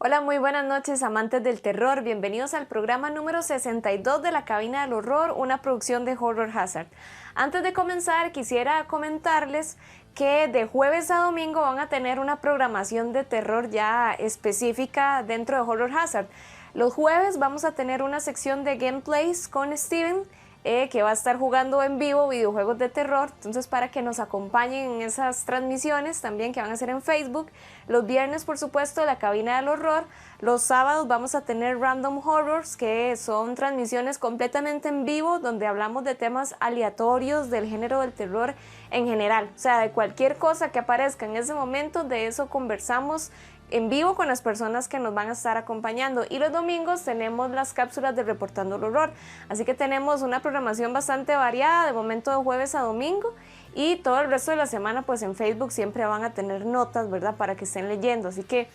Hola, muy buenas noches, amantes del terror. Bienvenidos al programa número 62 de la Cabina del Horror, una producción de Horror Hazard. Antes de comenzar, quisiera comentarles que de jueves a domingo van a tener una programación de terror ya específica dentro de Horror Hazard. Los jueves vamos a tener una sección de gameplays con Steven, que va a estar jugando en vivo videojuegos de terror, entonces para que nos acompañen en esas transmisiones también que van a ser en Facebook. Los viernes, por supuesto, la Cabina del Horror. Los sábados vamos a tener Random Horrors, que son transmisiones completamente en vivo donde hablamos de temas aleatorios del género del terror en general, o sea, de cualquier cosa que aparezca en ese momento, de eso conversamos en vivo con las personas que nos van a estar acompañando. Y los domingos tenemos las cápsulas de Reportando el Horror, así que tenemos una programación bastante variada, de momento de jueves a domingo, y todo el resto de la semana pues en Facebook siempre van a tener notas, ¿verdad?, para que estén leyendo, así que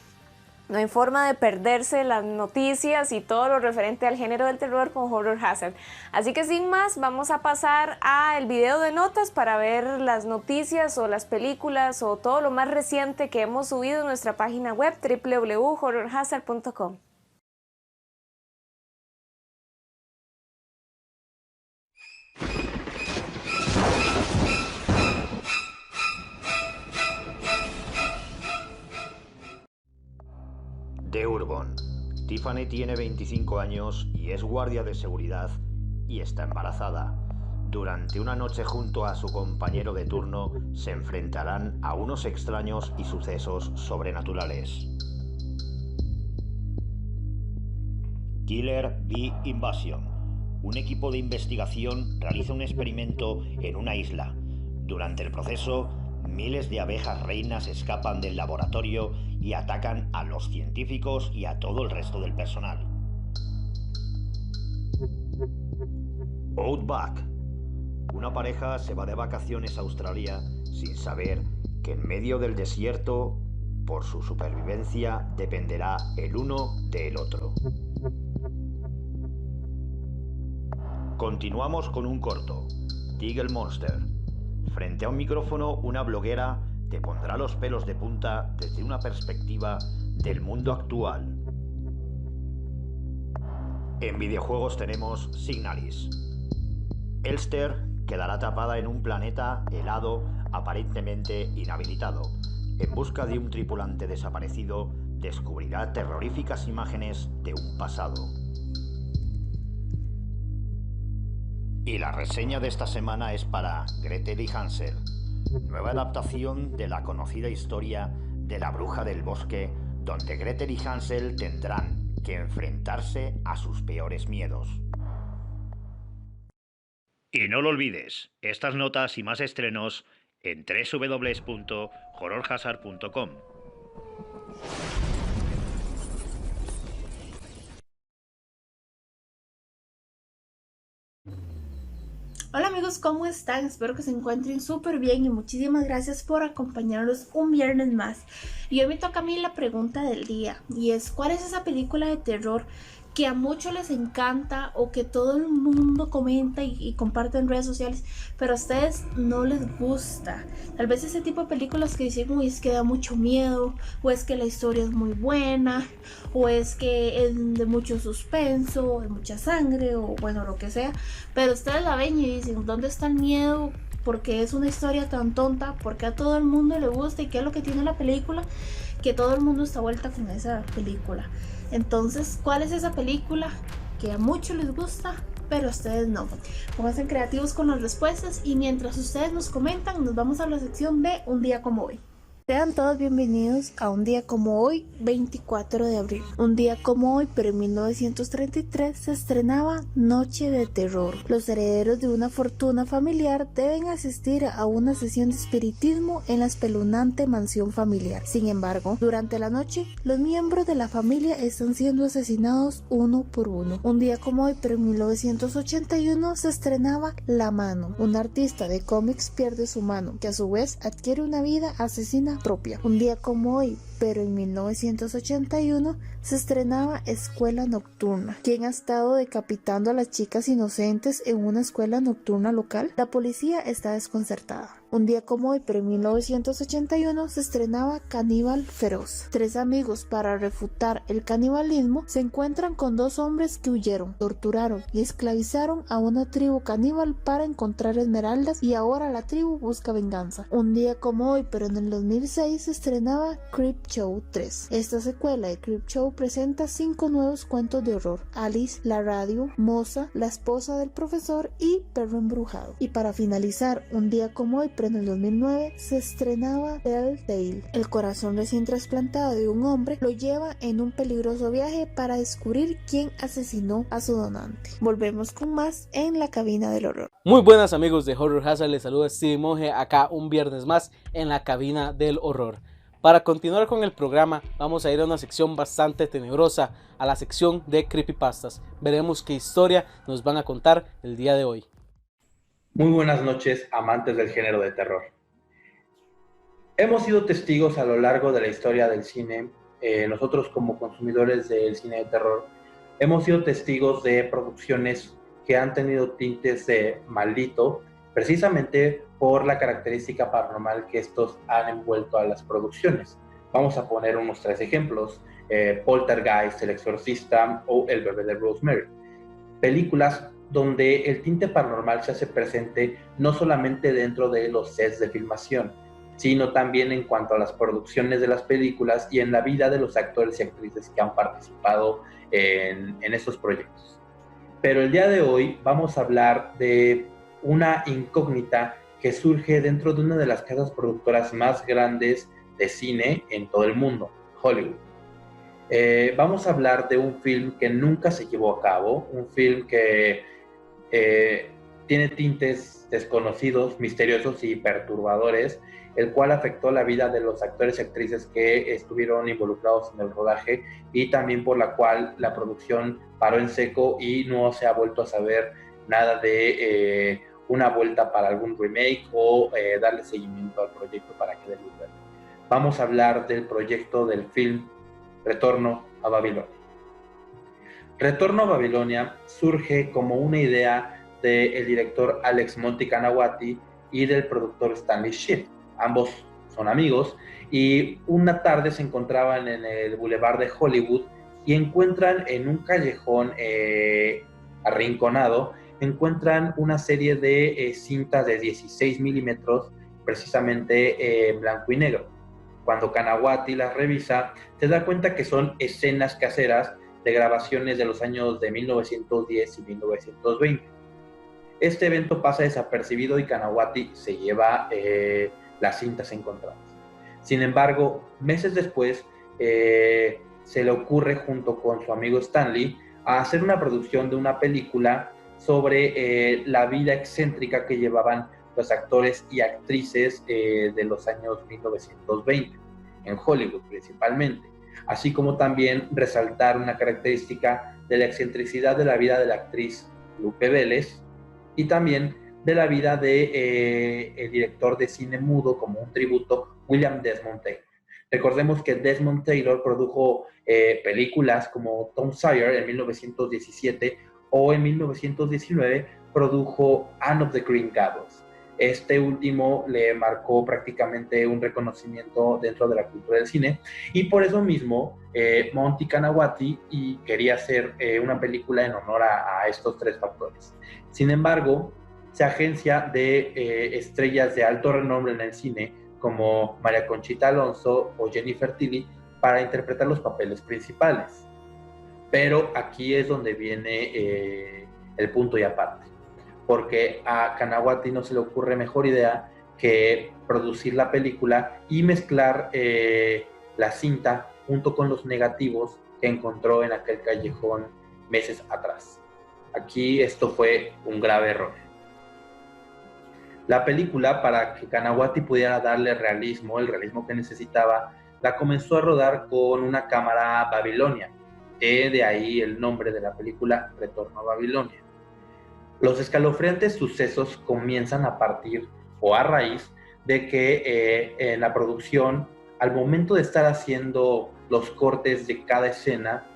no hay forma de perderse las noticias y todo lo referente al género del terror con Horror Hazard. Así que sin más, vamos a pasar al video de notas para ver las noticias o las películas o todo lo más reciente que hemos subido en nuestra página web www.horrorhazard.com. De Urbon. Tiffany tiene 25 años y es guardia de seguridad y está embarazada. Durante una noche junto a su compañero de turno se enfrentarán a unos extraños y sucesos sobrenaturales. Killer Bee Invasion. Un equipo de investigación realiza un experimento en una isla. Durante el proceso, miles de abejas reinas escapan del laboratorio y atacan a los científicos y a todo el resto del personal. Outback. Una pareja se va de vacaciones a Australia sin saber que en medio del desierto, por su supervivencia, dependerá el uno del otro. Continuamos con un corto, Deagle Monster. Frente a un micrófono, una bloguera te pondrá los pelos de punta desde una perspectiva del mundo actual. En videojuegos tenemos Signalis. Elster quedará atrapada en un planeta helado, aparentemente inhabilitado. En busca de un tripulante desaparecido, descubrirá terroríficas imágenes de un pasado. Y la reseña de esta semana es para Gretel y Hansel, nueva adaptación de la conocida historia de la bruja del bosque, donde Gretel y Hansel tendrán que enfrentarse a sus peores miedos. Y no lo olvides, estas notas y más estrenos en www.horrorhazard.com. Hola amigos, ¿cómo están? Espero que se encuentren súper bien y muchísimas gracias por acompañarnos un viernes más. Y hoy me toca a mí la pregunta del día, y es: ¿cuál es esa película de terror que a muchos les encanta o que todo el mundo comenta y comparte en redes sociales, pero a ustedes no les gusta? Tal vez ese tipo de películas que dicen, uy, es que da mucho miedo, o es que la historia es muy buena, o es que es de mucho suspenso, de mucha sangre, o bueno, lo que sea, pero ustedes la ven y dicen, ¿dónde está el miedo? Porque es una historia tan tonta, porque a todo el mundo le gusta, y qué es lo que tiene la película, que todo el mundo está vuelta con esa película. Entonces, ¿cuál es esa película que a muchos les gusta, pero a ustedes no? Pónganse creativos con las respuestas, y mientras ustedes nos comentan, nos vamos a la sección de Un día como hoy. Sean todos bienvenidos a Un día como hoy, 24 de abril. Un día como hoy, pero en 1933, se estrenaba Noche de Terror. Los herederos de una fortuna familiar deben asistir a una sesión de espiritismo en la espeluznante mansión familiar. Sin embargo, durante la noche, los miembros de la familia están siendo asesinados uno por uno. Un día como hoy, pero en 1981, se estrenaba La Mano. Un artista de cómics pierde su mano, que a su vez adquiere una vida asesina propia. Un día como hoy, pero en 1981 se estrenaba Escuela Nocturna. ¿Quién ha estado decapitando a las chicas inocentes en una escuela nocturna local? La policía está desconcertada. Un día como hoy, pero en 1981, se estrenaba Caníbal Feroz. Tres amigos, para refutar el canibalismo, se encuentran con dos hombres que huyeron, torturaron y esclavizaron a una tribu caníbal para encontrar esmeraldas, y ahora la tribu busca venganza. Un día como hoy, pero en el 2006, se estrenaba Creepshow 3. Esta secuela de Creepshow presenta 5 nuevos cuentos de horror: Alice, la radio, Moza, la esposa del profesor y Perro embrujado. Y para finalizar, un día como hoy, pero en el 2009, se estrenaba Telltale. El corazón recién trasplantado de un hombre lo lleva en un peligroso viaje para descubrir quién asesinó a su donante. Volvemos con más en la cabina del horror. Muy buenas amigos de Horror Hazard, les saluda Steve Monge acá un viernes más en la cabina del horror. Para continuar con el programa vamos a ir a una sección bastante tenebrosa, a la sección de creepypastas. Veremos qué historia nos van a contar el día de hoy. Muy buenas noches, amantes del género de terror. Hemos sido testigos a lo largo de la historia del cine, nosotros como consumidores del cine de terror, hemos sido testigos de producciones que han tenido tintes de maldito, precisamente por la característica paranormal que estos han envuelto a las producciones. Vamos a poner unos 3 ejemplos: Poltergeist, El Exorcista o El bebé de Rosemary. Películas donde el tinte paranormal se hace presente no solamente dentro de los sets de filmación, sino también en cuanto a las producciones de las películas y en la vida de los actores y actrices que han participado en estos proyectos. Pero el día de hoy vamos a hablar de una incógnita que surge dentro de una de las casas productoras más grandes de cine en todo el mundo, Hollywood. Vamos a hablar de un film que nunca se llevó a cabo, un film que tiene tintes desconocidos, misteriosos y perturbadores, el cual afectó la vida de los actores y actrices que estuvieron involucrados en el rodaje, y también por la cual la producción paró en seco y no se ha vuelto a saber nada de una vuelta para algún remake o darle seguimiento al proyecto para que dé luz verde. Vamos a hablar del proyecto del film Retorno a Babilonia. Retorno a Babilonia surge como una idea del director Alex Monty Kanawati y del productor Stanley Shipp. Ambos son amigos y una tarde se encontraban en el Boulevard de Hollywood y encuentran en un callejón arrinconado, encuentran una serie de cintas de 16 milímetros, precisamente blanco y negro. Cuando Kanawati las revisa, se da cuenta que son escenas caseras de grabaciones de los años de 1910 y 1920. Este evento pasa desapercibido y Kanawati se lleva las cintas encontradas. Sin embargo, meses después, se le ocurre, junto con su amigo Stanley, a hacer una producción de una película sobre la vida excéntrica que llevaban los actores y actrices de los años 1920, en Hollywood principalmente, así como también resaltar una característica de la excentricidad de la vida de la actriz Lupe Vélez y también de la vida de el director de cine mudo, como un tributo, William Desmond Taylor. Recordemos que Desmond Taylor produjo películas como Tom Sawyer en 1917 o en 1919 produjo Anne of the Green Gables. Este último le marcó prácticamente un reconocimiento dentro de la cultura del cine y por eso mismo Monty Kanawati quería hacer una película en honor a estos 3 factores. Sin embargo, se agencia de estrellas de alto renombre en el cine como María Conchita Alonso o Jennifer Tilly para interpretar los papeles principales. Pero aquí es donde viene el punto y aparte, porque a Kanawati no se le ocurre mejor idea que producir la película y mezclar la cinta junto con los negativos que encontró en aquel callejón meses atrás. Aquí esto fue un grave error. La película, para que Kanawati pudiera darle el realismo que necesitaba, la comenzó a rodar con una cámara Babilonia, de ahí el nombre de la película, Retorno a Babilonia. Los escalofriantes sucesos comienzan a partir o a raíz de que en la producción al momento de estar haciendo los cortes de cada escena,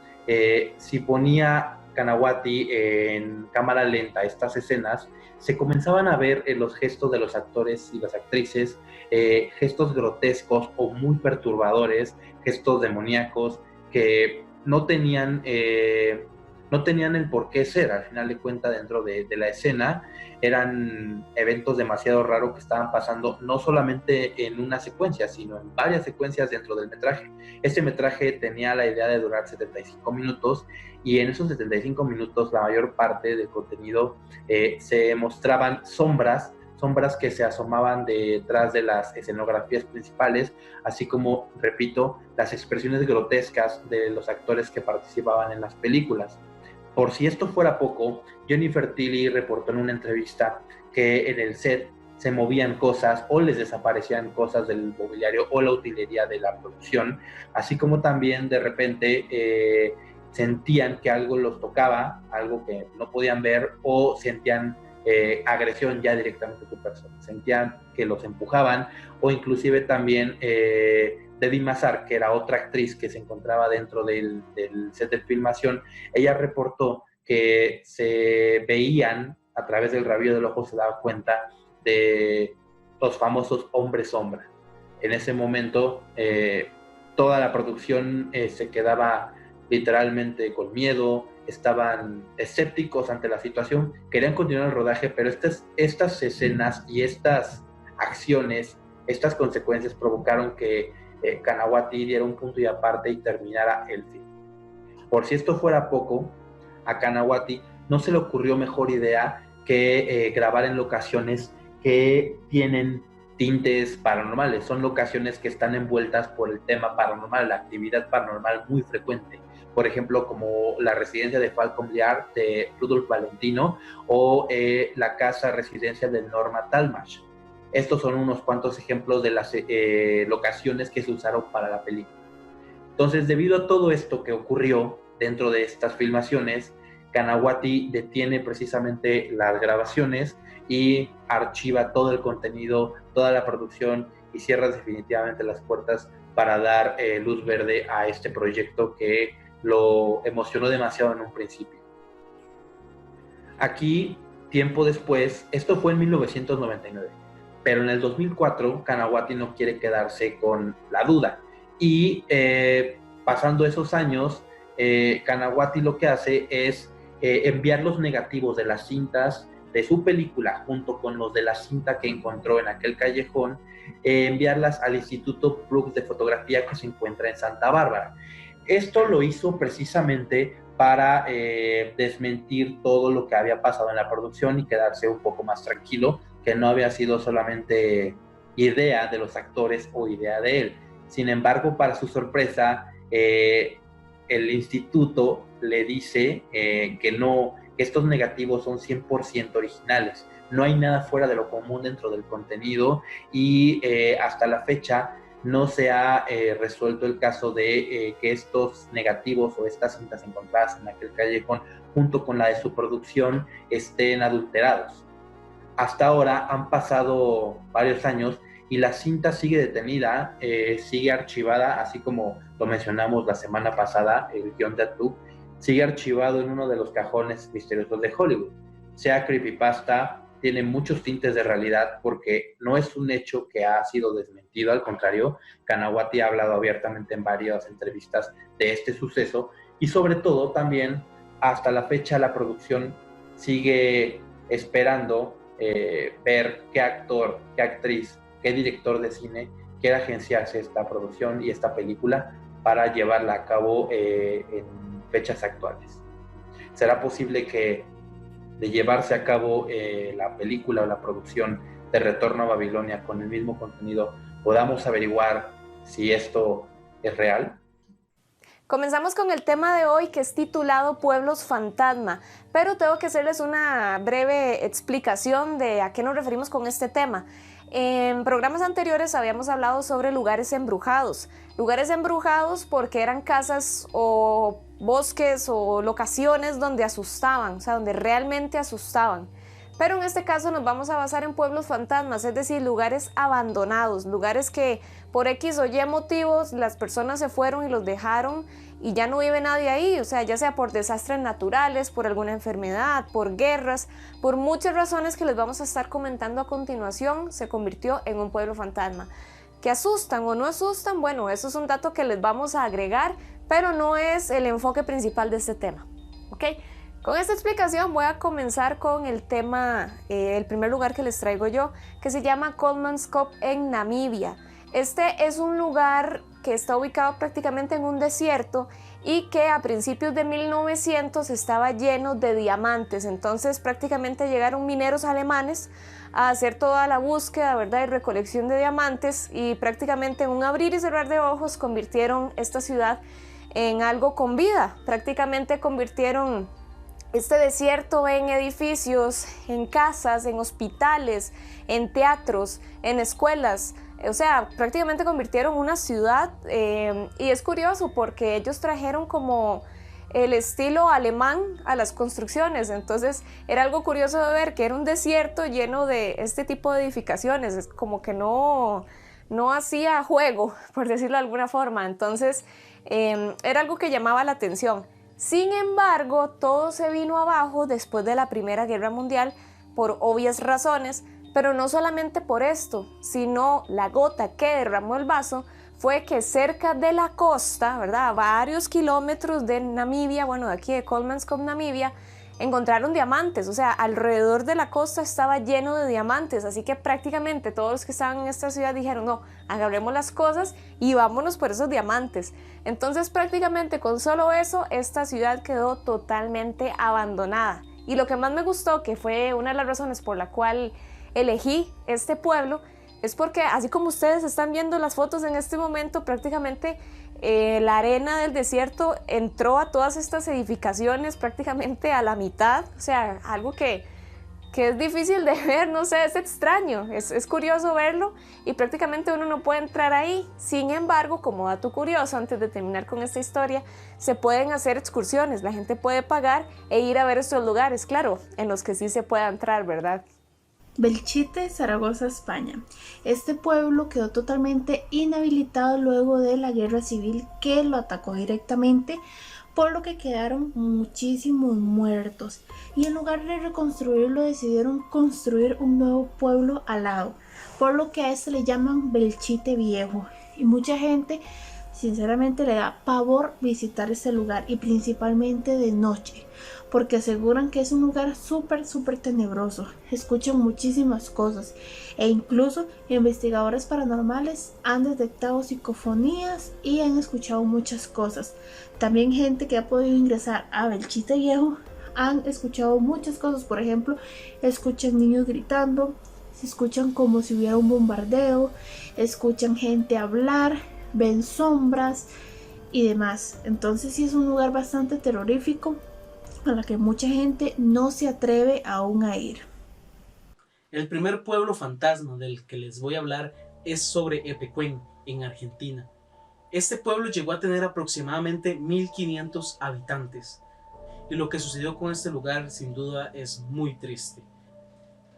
si ponía Kanawati en cámara lenta estas escenas, se comenzaban a ver los gestos de los actores y las actrices, gestos grotescos o muy perturbadores, gestos demoníacos que no tenían el por qué ser, al final de cuentas, dentro de la escena. Eran eventos demasiado raros que estaban pasando no solamente en una secuencia, sino en varias secuencias dentro del metraje. Este metraje tenía la idea de durar 75 minutos y en esos 75 minutos la mayor parte del contenido se mostraban sombras que se asomaban detrás de las escenografías principales, así como, repito, las expresiones grotescas de los actores que participaban en las películas. Por si esto fuera poco, Jennifer Tilly reportó en una entrevista que en el set se movían cosas o les desaparecían cosas del mobiliario o la utilería de la producción, así como también de repente sentían que algo los tocaba, algo que no podían ver, o sentían agresión ya directamente a su persona, sentían que los empujaban, o inclusive también Debbie Mazar, que era otra actriz que se encontraba dentro del set de filmación, ella reportó que se veían a través del rabillo del ojo, se daba cuenta de los famosos hombres sombra. En ese momento toda la producción se quedaba literalmente con miedo, estaban escépticos ante la situación, querían continuar el rodaje, pero estas escenas y estas acciones, estas consecuencias provocaron que Kanawati diera un punto y aparte y terminara el film. Por si esto fuera poco, a Kanawati no se le ocurrió mejor idea que grabar en locaciones que tienen tintes paranormales. Son locaciones que están envueltas por el tema paranormal, la actividad paranormal muy frecuente. Por ejemplo, como la residencia de Falcon Yard de Rudolph Valentino o la casa residencia de Norma Talmadge. Estos son unos cuantos ejemplos de las locaciones que se usaron para la película. Entonces, debido a todo esto que ocurrió dentro de estas filmaciones, Kanawati detiene precisamente las grabaciones y archiva todo el contenido, toda la producción y cierra definitivamente las puertas para dar luz verde a este proyecto que lo emocionó demasiado en un principio. Aquí, tiempo después, esto fue en 1999, pero en el 2004 Kanawati no quiere quedarse con la duda y pasando esos años, Kanawati lo que hace es enviar los negativos de las cintas de su película junto con los de la cinta que encontró en aquel callejón, enviarlas al Instituto Brooks de Fotografía que se encuentra en Santa Bárbara. Esto lo hizo precisamente para desmentir todo lo que había pasado en la producción y quedarse un poco más tranquilo, que no había sido solamente idea de los actores o idea de él. Sin embargo, para su sorpresa, el instituto le dice que estos negativos son 100% originales. No hay nada fuera de lo común dentro del contenido y hasta la fecha no se ha resuelto el caso de que estos negativos o estas cintas encontradas en aquel callejón junto con la de su producción estén adulterados. Hasta ahora han pasado varios años y la cinta sigue detenida, sigue archivada, así como lo mencionamos la semana pasada, el guión de Atuk, sigue archivado en uno de los cajones misteriosos de Hollywood. Sea creepypasta, tiene muchos tintes de realidad porque no es un hecho que ha sido desmentido, al contrario, Kanawati ha hablado abiertamente en varias entrevistas de este suceso y sobre todo también hasta la fecha la producción sigue esperando ver qué actor, qué actriz, qué director de cine quiere agenciarse esta producción y esta película para llevarla a cabo en fechas actuales. ¿Será posible que de llevarse a cabo la película o la producción de Retorno a Babilonia con el mismo contenido, podamos averiguar si esto es real? Comenzamos con el tema de hoy que es titulado Pueblos Fantasma, pero tengo que hacerles una breve explicación de a qué nos referimos con este tema. En programas anteriores habíamos hablado sobre lugares embrujados porque eran casas o bosques o locaciones donde asustaban, o sea, donde realmente asustaban. Pero en este caso nos vamos a basar en pueblos fantasmas, es decir, lugares abandonados, lugares que por X o Y motivos las personas se fueron y los dejaron y ya no vive nadie ahí, o sea, ya sea por desastres naturales, por alguna enfermedad, por guerras, por muchas razones que les vamos a estar comentando a continuación, se convirtió en un pueblo fantasma. ¿Que asustan o no asustan? Bueno, eso es un dato que les vamos a agregar, pero no es el enfoque principal de este tema, ¿ok? Con esta explicación voy a comenzar con el tema, el primer lugar que les traigo yo, que se llama Coleman's Cove en Namibia. Este es un lugar que está ubicado prácticamente en un desierto y que a principios de 1900 estaba lleno de diamantes. Entonces prácticamente llegaron mineros alemanes a hacer toda la búsqueda, ¿verdad?, y recolección de diamantes, y prácticamente en un abrir y cerrar de ojos convirtieron esta ciudad en algo con vida. Prácticamente convirtieron este desierto en edificios, en casas, en hospitales, en teatros, en escuelas. O sea, prácticamente convirtieron una ciudad, y es curioso porque ellos trajeron como el estilo alemán a las construcciones. Entonces era algo curioso de ver que era un desierto lleno de este tipo de edificaciones, es como que no hacía juego, por decirlo de alguna forma. Entonces era algo que llamaba la atención. Sin embargo, todo se vino abajo después de la Primera Guerra Mundial por obvias razones, pero no solamente por esto, sino la gota que derramó el vaso fue que cerca de la costa, ¿verdad?, a varios kilómetros de Namibia, bueno, de aquí de Coleman's Cove, Namibia, encontraron diamantes. O sea, alrededor de la costa estaba lleno de diamantes, así que prácticamente todos los que estaban en esta ciudad dijeron, no, agarremos las cosas y vámonos por esos diamantes. Entonces prácticamente con solo eso, esta ciudad quedó totalmente abandonada. Y lo que más me gustó, que fue una de las razones por la cual elegí este pueblo, es porque así como ustedes están viendo las fotos en este momento, prácticamente la arena del desierto entró a todas estas edificaciones prácticamente a la mitad. O sea, algo que es difícil de ver, no sé, es extraño, es curioso verlo y prácticamente uno no puede entrar ahí. Sin embargo, como dato curioso, antes de terminar con esta historia, se pueden hacer excursiones, la gente puede pagar e ir a ver estos lugares, claro, en los que sí se pueda entrar, ¿verdad? Belchite, Zaragoza, España. Este pueblo quedó totalmente inhabilitado luego de la guerra civil que lo atacó directamente, por lo que quedaron muchísimos muertos, y en lugar de reconstruirlo decidieron construir un nuevo pueblo al lado, por lo que a este le llaman Belchite Viejo, y mucha gente sinceramente le da pavor visitar este lugar, y principalmente de noche, porque aseguran que es un lugar súper tenebroso, escuchan muchísimas cosas e incluso investigadores paranormales han detectado psicofonías y han escuchado muchas cosas. También gente que ha podido ingresar a Belchite Viejo han escuchado muchas cosas, por ejemplo, escuchan niños gritando, se escuchan como si hubiera un bombardeo, escuchan gente hablar, ven sombras y demás. Entonces sí es un lugar bastante terrorífico a la que mucha gente no se atreve aún a ir. El primer pueblo fantasma del que les voy a hablar es sobre Epecuén, en Argentina. Este pueblo llegó a tener aproximadamente 1500 habitantes, y lo que sucedió con este lugar sin duda es muy triste.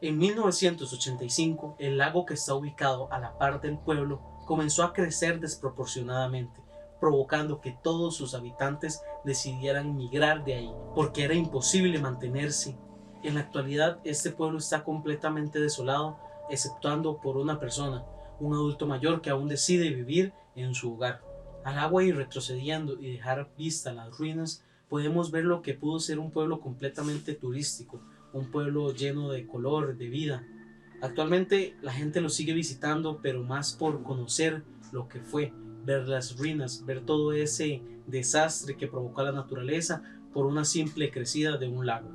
En 1985, el lago que está ubicado a la par del pueblo comenzó a crecer desproporcionadamente, provocando que todos sus habitantes decidieran migrar de ahí, porque era imposible mantenerse. En la actualidad, este pueblo está completamente desolado, exceptuando por una persona, un adulto mayor que aún decide vivir en su hogar. Al agua ir retrocediendo y dejar vista las ruinas, podemos ver lo que pudo ser un pueblo completamente turístico, un pueblo lleno de color, de vida. Actualmente la gente lo sigue visitando, pero más por conocer lo que fue, ver las ruinas, ver todo ese desastre que provocó la naturaleza por una simple crecida de un lago.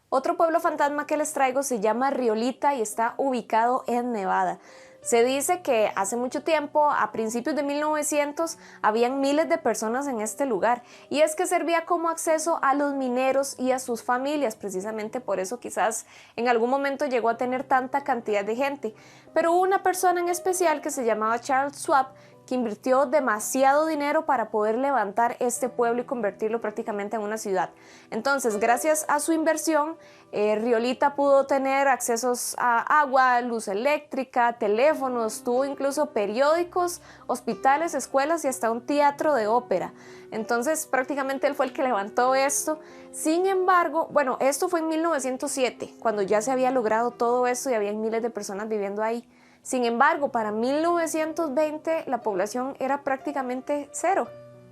Otro pueblo fantasma que les traigo se llama Riolita y está ubicado en Nevada. Se dice que hace mucho tiempo, a principios de 1900, habían miles de personas en este lugar, y es que servía como acceso a los mineros y a sus familias. Precisamente por eso quizás en algún momento llegó a tener tanta cantidad de gente. Pero hubo una persona en especial que se llamaba Charles Schwab, que invirtió demasiado dinero para poder levantar este pueblo y convertirlo prácticamente en una ciudad. Entonces, gracias a su inversión, Riolita pudo tener accesos a agua, luz eléctrica, teléfonos, tuvo incluso periódicos, hospitales, escuelas y hasta un teatro de ópera. Entonces, prácticamente él fue el que levantó esto. Sin embargo, bueno, esto fue en 1907, cuando ya se había logrado todo esto y había miles de personas viviendo ahí. Sin embargo, para 1920 la población era prácticamente cero.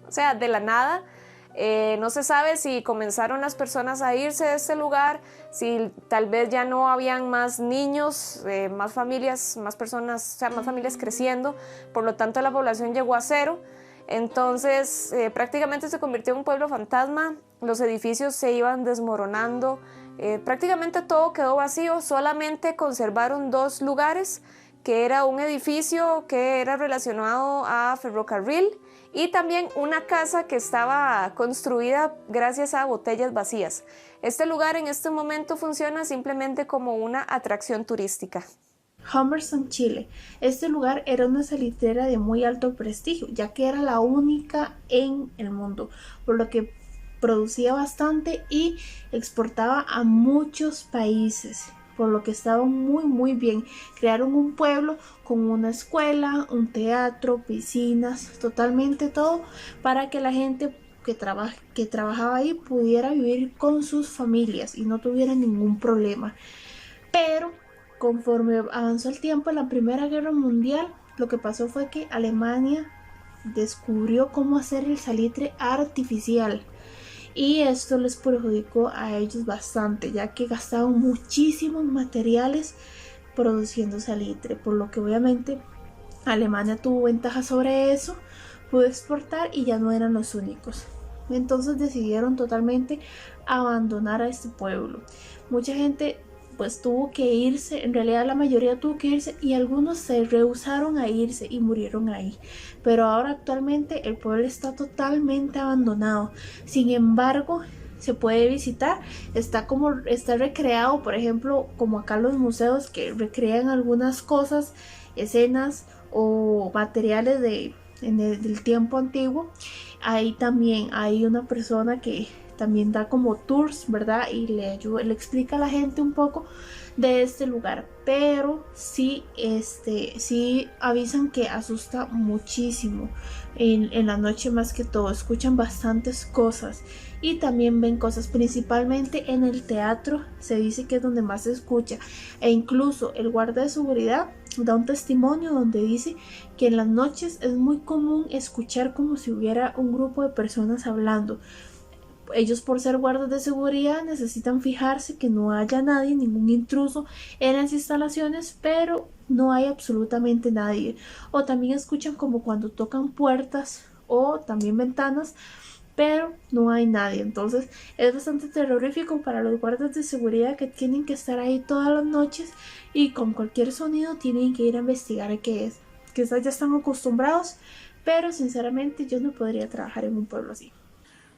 O sea, de la nada, no se sabe si comenzaron las personas a irse de este lugar, si tal vez ya no habían más niños, más familias, más personas, o sea, más familias creciendo. Por lo tanto, la población llegó a cero. Entonces, prácticamente se convirtió en un pueblo fantasma. Los edificios se iban desmoronando. Prácticamente todo quedó vacío. Solamente conservaron 2 lugares, que era un edificio que era relacionado a ferrocarril y también una casa que estaba construida gracias a botellas vacías. Este lugar en este momento funciona simplemente como una atracción turística. Humberstone, Chile. Este lugar era una salitrera de muy alto prestigio, ya que era la única en el mundo, por lo que producía bastante y exportaba a muchos países, por lo que estaba muy bien. Crearon un pueblo con una escuela, un teatro, piscinas, totalmente todo para que la gente que trabajaba ahí pudiera vivir con sus familias y no tuviera ningún problema. Pero conforme avanzó el tiempo en la Primera Guerra Mundial, lo que pasó fue que Alemania descubrió cómo hacer el salitre artificial. Y esto les perjudicó a ellos bastante, ya que gastaban muchísimos materiales produciendo salitre, por lo que obviamente Alemania tuvo ventaja sobre eso, pudo exportar y ya no eran los únicos. Entonces decidieron totalmente abandonar a este pueblo. Mucha gente pues tuvo que irse, en realidad la mayoría tuvo que irse y algunos se rehusaron a irse y murieron ahí. Pero ahora actualmente el pueblo está totalmente abandonado. Sin embargo, se puede visitar, está recreado, por ejemplo, como acá los museos que recrean algunas cosas, escenas o materiales del tiempo antiguo. Ahí también hay una persona que también da como tours, ¿verdad? Y le explica a la gente un poco de este lugar, pero sí avisan que asusta muchísimo en la noche, más que todo escuchan bastantes cosas y también ven cosas, principalmente en el teatro se dice que es donde más se escucha, e incluso el guarda de seguridad da un testimonio donde dice que en las noches es muy común escuchar como si hubiera un grupo de personas hablando. Ellos, por ser guardas de seguridad, necesitan fijarse que no haya nadie, ningún intruso en las instalaciones, pero no hay absolutamente nadie. O también escuchan como cuando tocan puertas o también ventanas, pero no hay nadie. Entonces es bastante terrorífico para los guardas de seguridad, que tienen que estar ahí todas las noches y con cualquier sonido tienen que ir a investigar qué es. Quizás ya están acostumbrados, pero sinceramente yo no podría trabajar en un pueblo así.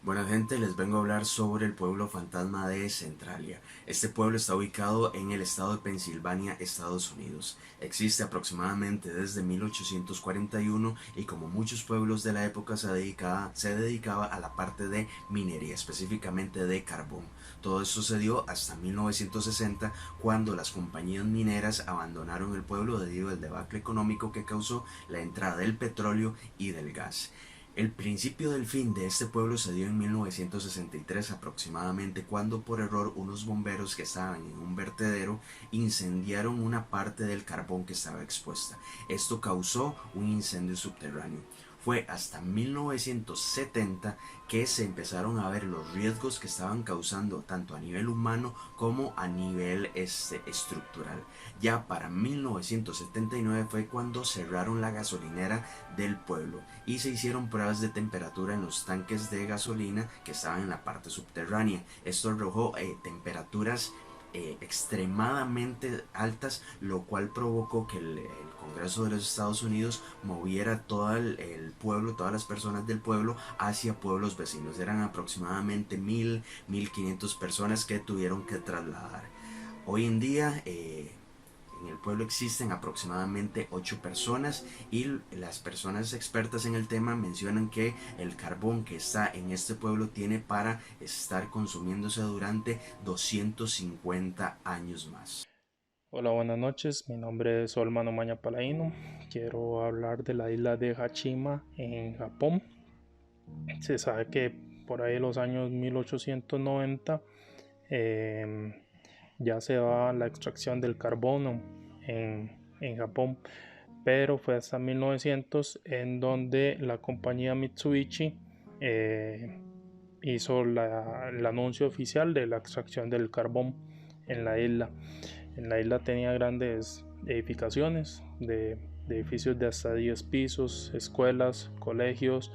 Buena gente, les vengo a hablar sobre el pueblo fantasma de Centralia. Este pueblo está ubicado en el estado de Pensilvania, Estados Unidos. Existe aproximadamente desde 1841 y como muchos pueblos de la época se dedicaba a la parte de minería, específicamente de carbón. Todo esto se dio hasta 1960, cuando las compañías mineras abandonaron el pueblo debido al debacle económico que causó la entrada del petróleo y del gas. El principio del fin de este pueblo se dio en 1963 aproximadamente, cuando por error unos bomberos que estaban en un vertedero incendiaron una parte del carbón que estaba expuesta. Esto causó un incendio subterráneo. Fue hasta 1970 que se empezaron a ver los riesgos que estaban causando tanto a nivel humano como a nivel estructural. Ya para 1979 fue cuando cerraron la gasolinera del pueblo y se hicieron pruebas de temperatura en los tanques de gasolina que estaban en la parte subterránea. Esto arrojó temperaturas extremadamente altas, lo cual provocó que el Congreso de los Estados Unidos moviera todo el pueblo, todas las personas del pueblo hacia pueblos vecinos. Eran aproximadamente 1,500 personas que tuvieron que trasladar. Hoy en día En el pueblo existen aproximadamente 8 personas y las personas expertas en el tema mencionan que el carbón que está en este pueblo tiene para estar consumiéndose durante 250 años más. Hola, buenas noches. Mi nombre es Olman Omaña Palaino. Quiero hablar de la isla de Hachima en Japón. Se sabe que por ahí en los años 1890 ya se daba la extracción del carbono en Japón, pero fue hasta 1900 en donde la compañía Mitsubishi hizo el anuncio oficial de la extracción del carbón en la isla. En la isla tenía grandes edificaciones de edificios de hasta 10 pisos, escuelas, colegios,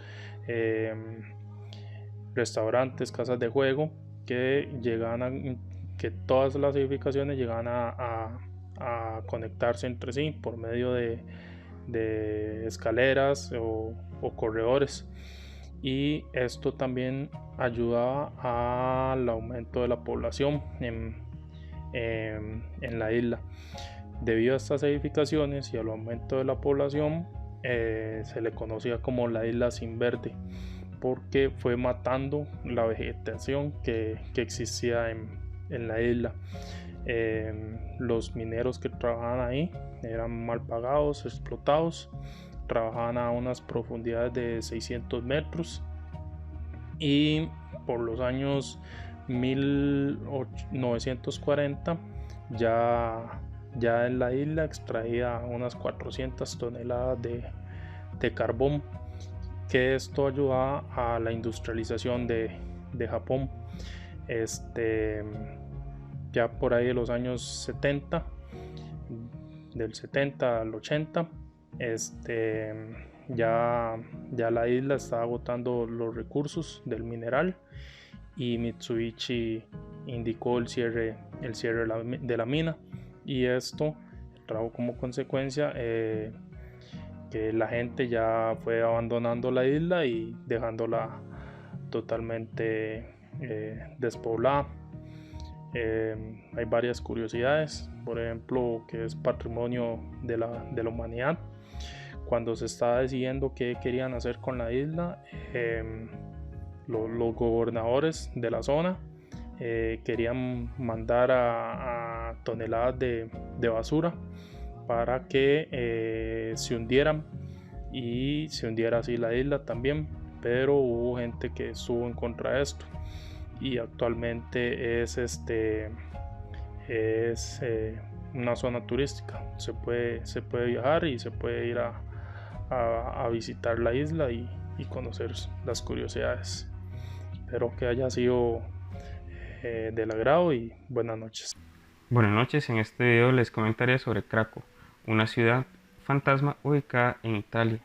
restaurantes, casas de juego, que todas las edificaciones llegaban a conectarse entre sí por medio de escaleras o corredores. Y esto también ayudaba al aumento de la población en la isla. Debido a estas edificaciones y al aumento de la población, se le conocía como la isla sin verde, porque fue matando la vegetación que existía en la isla. Los mineros que trabajaban ahí eran mal pagados, explotados, trabajaban a unas profundidades de 600 metros y por los años 1940 ya en la isla extraía unas 400 toneladas de carbón, que esto ayudaba a la industrialización de Japón. Ya por ahí de los años 70, del 70 al 80, ya la isla estaba agotando los recursos del mineral y Mitsubishi indicó el cierre de la mina, y esto trajo como consecuencia que la gente ya fue abandonando la isla y dejándola totalmente despoblada. Hay varias curiosidades, por ejemplo, que es patrimonio de la humanidad. Cuando se estaba decidiendo qué querían hacer con la isla, los gobernadores de la zona querían mandar a toneladas de basura para que se hundieran y se hundiera así la isla también, pero hubo gente que estuvo en contra de esto, y actualmente es una zona turística. Se puede viajar y se puede ir a visitar la isla y conocer las curiosidades. Espero que haya sido del agrado y buenas noches. Buenas noches, en este video les comentaré sobre Craco, una ciudad fantasma ubicada en Italia.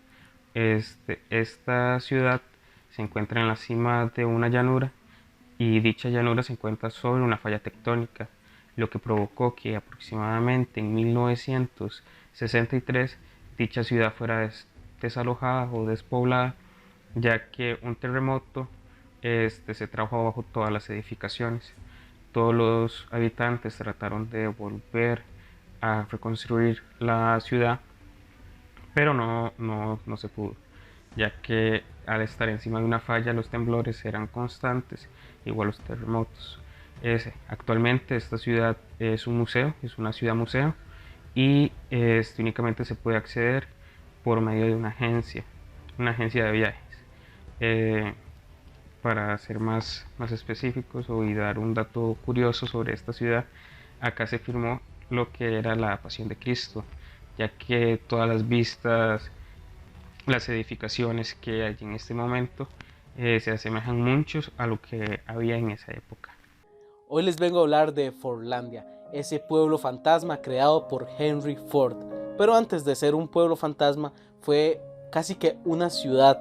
Esta ciudad se encuentra en la cima de una llanura, y dicha llanura se encuentra sobre una falla tectónica, lo que provocó que aproximadamente en 1963 dicha ciudad fuera desalojada o despoblada, ya que un terremoto se trajo abajo todas las edificaciones. Todos los habitantes trataron de volver a reconstruir la ciudad, pero no se pudo, ya que al estar encima de una falla los temblores eran constantes, igual los terremotos. Actualmente esta ciudad es un museo, es una ciudad museo, y únicamente se puede acceder por medio de una agencia de viajes. Para ser más específicos y dar un dato curioso sobre esta ciudad, acá se filmó lo que era la Pasión de Cristo, ya que todas las vistas, las edificaciones que hay en este momento se asemejan mucho a lo que había en esa época. Hoy les vengo a hablar de Fordlandia, ese pueblo fantasma creado por Henry Ford. Pero antes de ser un pueblo fantasma, fue casi que una ciudad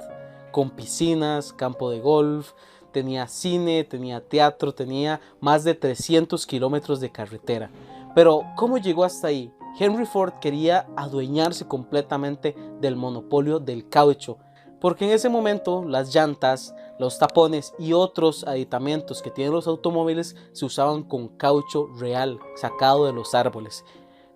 con piscinas, campo de golf, tenía cine, tenía teatro, tenía más de 300 kilómetros de carretera. Pero ¿cómo llegó hasta ahí? Henry Ford quería adueñarse completamente del monopolio del caucho, porque en ese momento las llantas, los tapones y otros aditamentos que tienen los automóviles se usaban con caucho real, sacado de los árboles.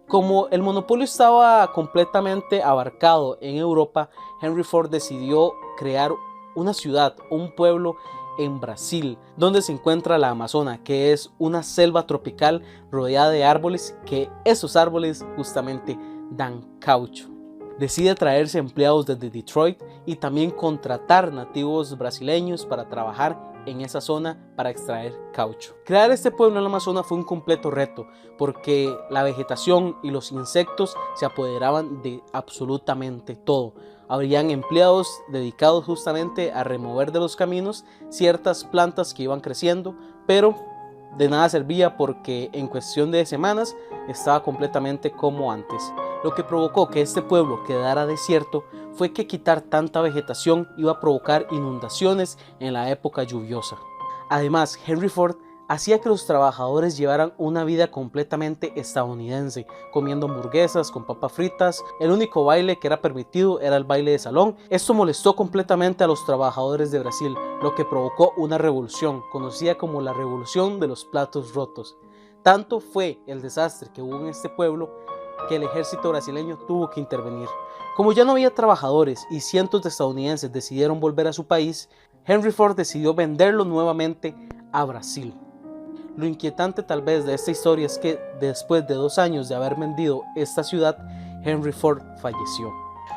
Como el monopolio estaba completamente abarcado en Europa, Henry Ford decidió crear una ciudad, un pueblo en Brasil, donde se encuentra la Amazona, que es una selva tropical rodeada de árboles, que esos árboles justamente dan caucho. Decide traerse empleados desde Detroit y también contratar nativos brasileños para trabajar en esa zona para extraer caucho. Crear este pueblo en la Amazona fue un completo reto porque la vegetación y los insectos se apoderaban de absolutamente todo. Habrían empleados dedicados justamente a remover de los caminos ciertas plantas que iban creciendo, pero de nada servía porque en cuestión de semanas estaba completamente como antes. Lo que provocó que este pueblo quedara desierto fue que quitar tanta vegetación iba a provocar inundaciones en la época lluviosa. Además, Henry Ford hacía que los trabajadores llevaran una vida completamente estadounidense, comiendo hamburguesas con papas fritas. El único baile que era permitido era el baile de salón. Esto molestó completamente a los trabajadores de Brasil, lo que provocó una revolución, conocida como la Revolución de los Platos Rotos. Tanto fue el desastre que hubo en este pueblo que el ejército brasileño tuvo que intervenir. Como ya no había trabajadores y cientos de estadounidenses decidieron volver a su país, Henry Ford decidió venderlo nuevamente a Brasil. Lo inquietante tal vez de esta historia es que después de 2 años de haber vendido esta ciudad, Henry Ford falleció.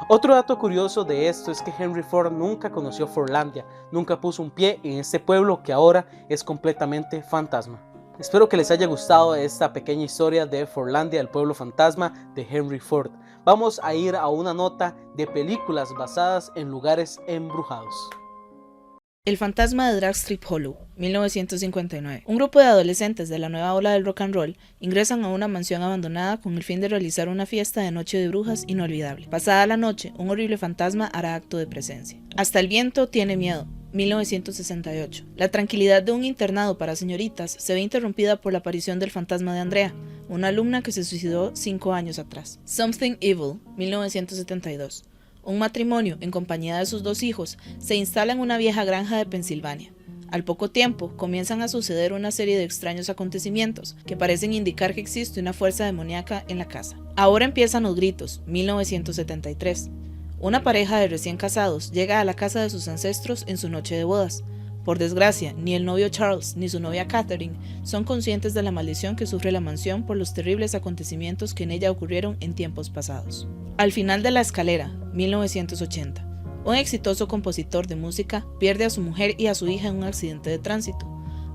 Otro dato curioso de esto es que Henry Ford nunca conoció Fordlandia, nunca puso un pie en este pueblo que ahora es completamente fantasma. Espero que les haya gustado esta pequeña historia de Fordlandia, el pueblo fantasma de Henry Ford. Vamos a ir a una nota de películas basadas en lugares embrujados. El fantasma de Drag Strip Hollow, 1959. Un grupo de adolescentes de la nueva ola del rock and roll ingresan a una mansión abandonada con el fin de realizar una fiesta de noche de brujas inolvidable. Pasada la noche, un horrible fantasma hará acto de presencia. Hasta el viento tiene miedo, 1968. La tranquilidad de un internado para señoritas se ve interrumpida por la aparición del fantasma de Andrea, una alumna que se suicidó 5 años atrás. Something Evil, 1972. Un matrimonio, en compañía de sus 2 hijos, se instala en una vieja granja de Pensilvania. Al poco tiempo, comienzan a suceder una serie de extraños acontecimientos que parecen indicar que existe una fuerza demoníaca en la casa. Ahora empiezan los gritos, 1973. Una pareja de recién casados llega a la casa de sus ancestros en su noche de bodas. Por desgracia, ni el novio Charles ni su novia Catherine son conscientes de la maldición que sufre la mansión por los terribles acontecimientos que en ella ocurrieron en tiempos pasados. Al final de la escalera, 1980, un exitoso compositor de música pierde a su mujer y a su hija en un accidente de tránsito.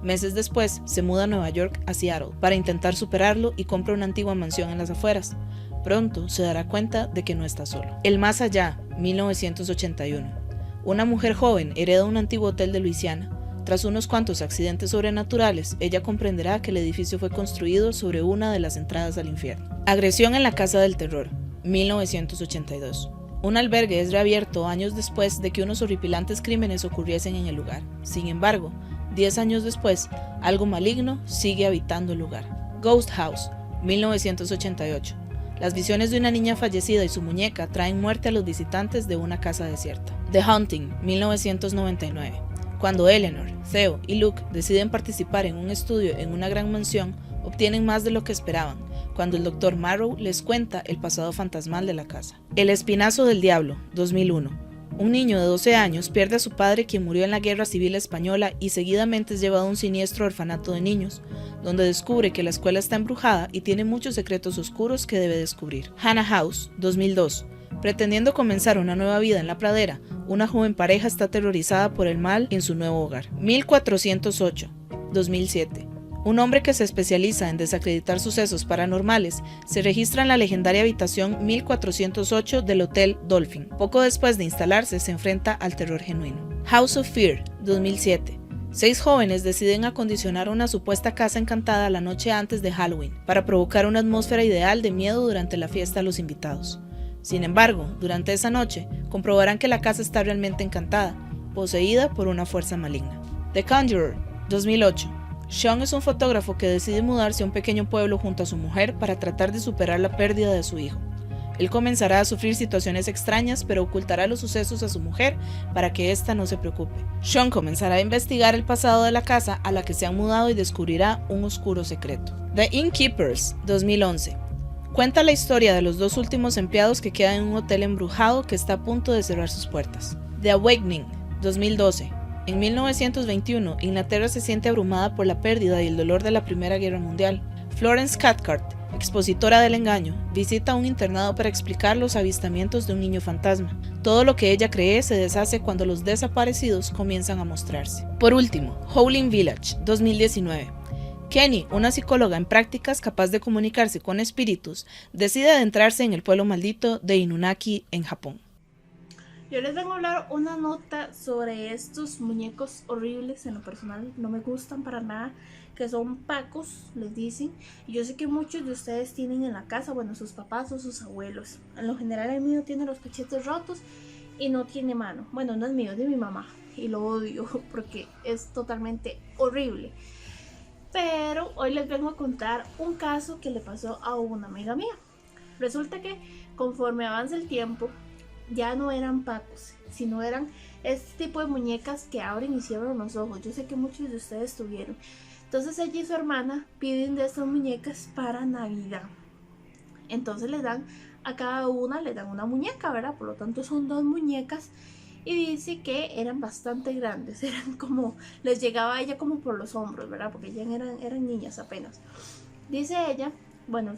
Meses después, se muda a Nueva York a Seattle para intentar superarlo y compra una antigua mansión en las afueras. Pronto se dará cuenta de que no está solo. El más allá, 1981. Una mujer joven hereda un antiguo hotel de Luisiana. Tras unos cuantos accidentes sobrenaturales, ella comprenderá que el edificio fue construido sobre una de las entradas al infierno. Agresión en la Casa del Terror, 1982. Un albergue es reabierto años después de que unos horripilantes crímenes ocurriesen en el lugar. Sin embargo, 10 años después, algo maligno sigue habitando el lugar. Ghost House, 1988. Las visiones de una niña fallecida y su muñeca traen muerte a los visitantes de una casa desierta. The Haunting, 1999. Cuando Eleanor, Theo y Luke deciden participar en un estudio en una gran mansión, obtienen más de lo que esperaban, cuando el Dr. Marrow les cuenta el pasado fantasmal de la casa. El Espinazo del Diablo, 2001. Un niño de 12 años pierde a su padre, quien murió en la Guerra Civil Española, y seguidamente es llevado a un siniestro orfanato de niños, donde descubre que la escuela está embrujada y tiene muchos secretos oscuros que debe descubrir. Hannah House, 2002. Pretendiendo comenzar una nueva vida en la pradera, una joven pareja está aterrorizada por el mal en su nuevo hogar. 1408, 2007. Un hombre que se especializa en desacreditar sucesos paranormales se registra en la legendaria habitación 1408 del Hotel Dolphin. Poco después de instalarse, se enfrenta al terror genuino. House of Fear, 2007. 6 jóvenes deciden acondicionar una supuesta casa encantada la noche antes de Halloween para provocar una atmósfera ideal de miedo durante la fiesta a los invitados. Sin embargo, durante esa noche, comprobarán que la casa está realmente encantada, poseída por una fuerza maligna. The Conjurer, 2008. Sean es un fotógrafo que decide mudarse a un pequeño pueblo junto a su mujer para tratar de superar la pérdida de su hijo. Él comenzará a sufrir situaciones extrañas, pero ocultará los sucesos a su mujer para que ésta no se preocupe. Sean comenzará a investigar el pasado de la casa a la que se han mudado y descubrirá un oscuro secreto. The Innkeepers, 2011. Cuenta la historia de los 2 últimos empleados que quedan en un hotel embrujado que está a punto de cerrar sus puertas. The Awakening, 2012. En 1921, Inglaterra se siente abrumada por la pérdida y el dolor de la Primera Guerra Mundial. Florence Cathcart, expositora del engaño, visita un internado para explicar los avistamientos de un niño fantasma. Todo lo que ella cree se deshace cuando los desaparecidos comienzan a mostrarse. Por último, Howling Village, 2019. Kenny, una psicóloga en prácticas capaz de comunicarse con espíritus, decide adentrarse en el pueblo maldito de Inunaki en Japón. Yo les vengo a hablar una nota sobre estos muñecos horribles. En lo personal no me gustan para nada, que son pacos, les dicen. Y yo sé que muchos de ustedes tienen en la casa, bueno, sus papás o sus abuelos. En lo general el mío tiene los cachetes rotos y no tiene mano. Bueno, no es mío, es de mi mamá y lo odio porque es totalmente horrible. Pero hoy les vengo a contar un caso que le pasó a una amiga mía. Resulta que conforme avanza el tiempo, ya no eran pacos, sino eran este tipo de muñecas que abren y cierran los ojos. Yo sé que muchos de ustedes tuvieron. Entonces ella y su hermana piden de estas muñecas para Navidad. Entonces le dan a cada una, le dan una muñeca, ¿verdad? Por lo tanto son 2 muñecas. Y dice que eran bastante grandes, eran como, les llegaba a ella como por los hombros, ¿verdad? Porque ya eran niñas apenas. Dice ella, bueno,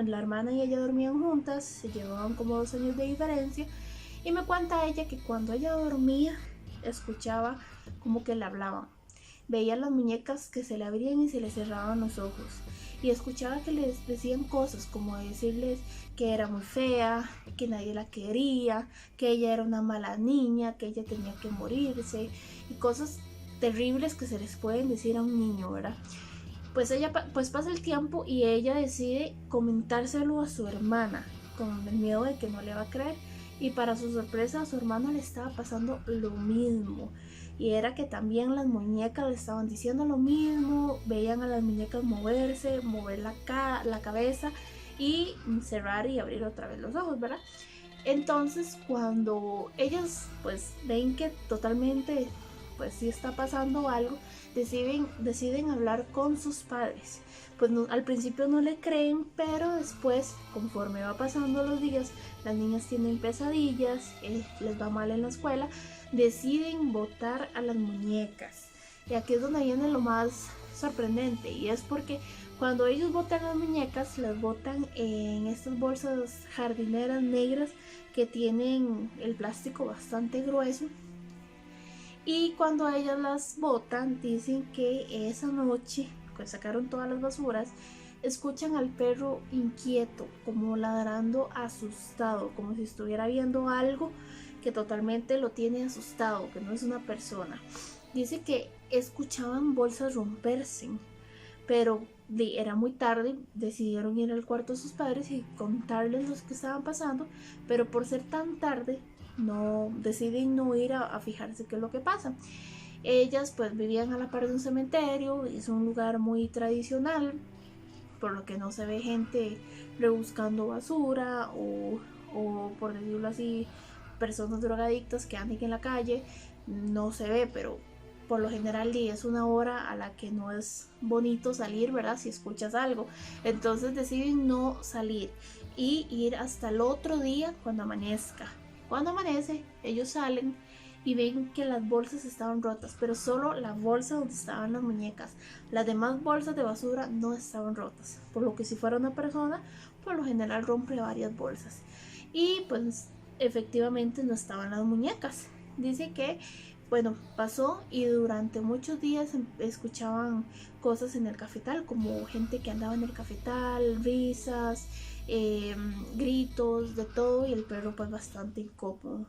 la hermana y ella dormían juntas, se llevaban como 2 años de diferencia. Y me cuenta ella que cuando ella dormía, escuchaba como que le hablaban. Veía las muñecas que se le abrían y se le cerraban los ojos. Y escuchaba que les decían cosas como decirles que era muy fea, que nadie la quería, que ella era una mala niña, que ella tenía que morirse. Y cosas terribles que se les pueden decir a un niño, ¿verdad? Pues pasa el tiempo y ella decide comentárselo a su hermana, con el miedo de que no le va a creer. Y para su sorpresa a su hermana le estaba pasando lo mismo. Y era que también las muñecas le estaban diciendo lo mismo. Veían a las muñecas moverse, mover la cabeza y cerrar y abrir otra vez los ojos, ¿verdad? Entonces cuando ellas pues ven que totalmente pues sí está pasando algo, deciden hablar con sus padres. Pues al principio no le creen, pero después, conforme va pasando los días, las niñas tienen pesadillas, les va mal en la escuela, deciden botar a las muñecas. Y aquí es donde viene lo más sorprendente, y es porque cuando ellos botan las muñecas, las botan en estas bolsas jardineras negras que tienen el plástico bastante grueso. Y cuando ellas las botan, dicen que esa noche, pues sacaron todas las basuras, escuchan al perro inquieto, como ladrando asustado, como si estuviera viendo algo que totalmente lo tiene asustado, que no es una persona. Dice que escuchaban bolsas romperse, pero era muy tarde, decidieron ir al cuarto de sus padres y contarles lo que estaban pasando, pero por ser tan tarde, deciden no ir a fijarse qué es lo que pasa. Ellas pues vivían a la par de un cementerio, es un lugar muy tradicional, por lo que no se ve gente rebuscando basura o por decirlo así, personas drogadictas que anden en la calle, no se ve, pero por lo general es una hora a la que no es bonito salir, ¿verdad? Si escuchas algo. Entonces deciden no salir y ir hasta el otro día cuando amanezca. Cuando amanece, ellos salen y ven que las bolsas estaban rotas, pero solo la bolsa donde estaban las muñecas. Las demás bolsas de basura no estaban rotas, por lo que si fuera una persona, por lo general rompe varias bolsas. Y pues efectivamente no estaban las muñecas. Dice que, bueno, pasó y durante muchos días escuchaban cosas en el cafetal, como gente que andaba en el cafetal, risas, gritos, de todo, y el perro pues bastante incómodo.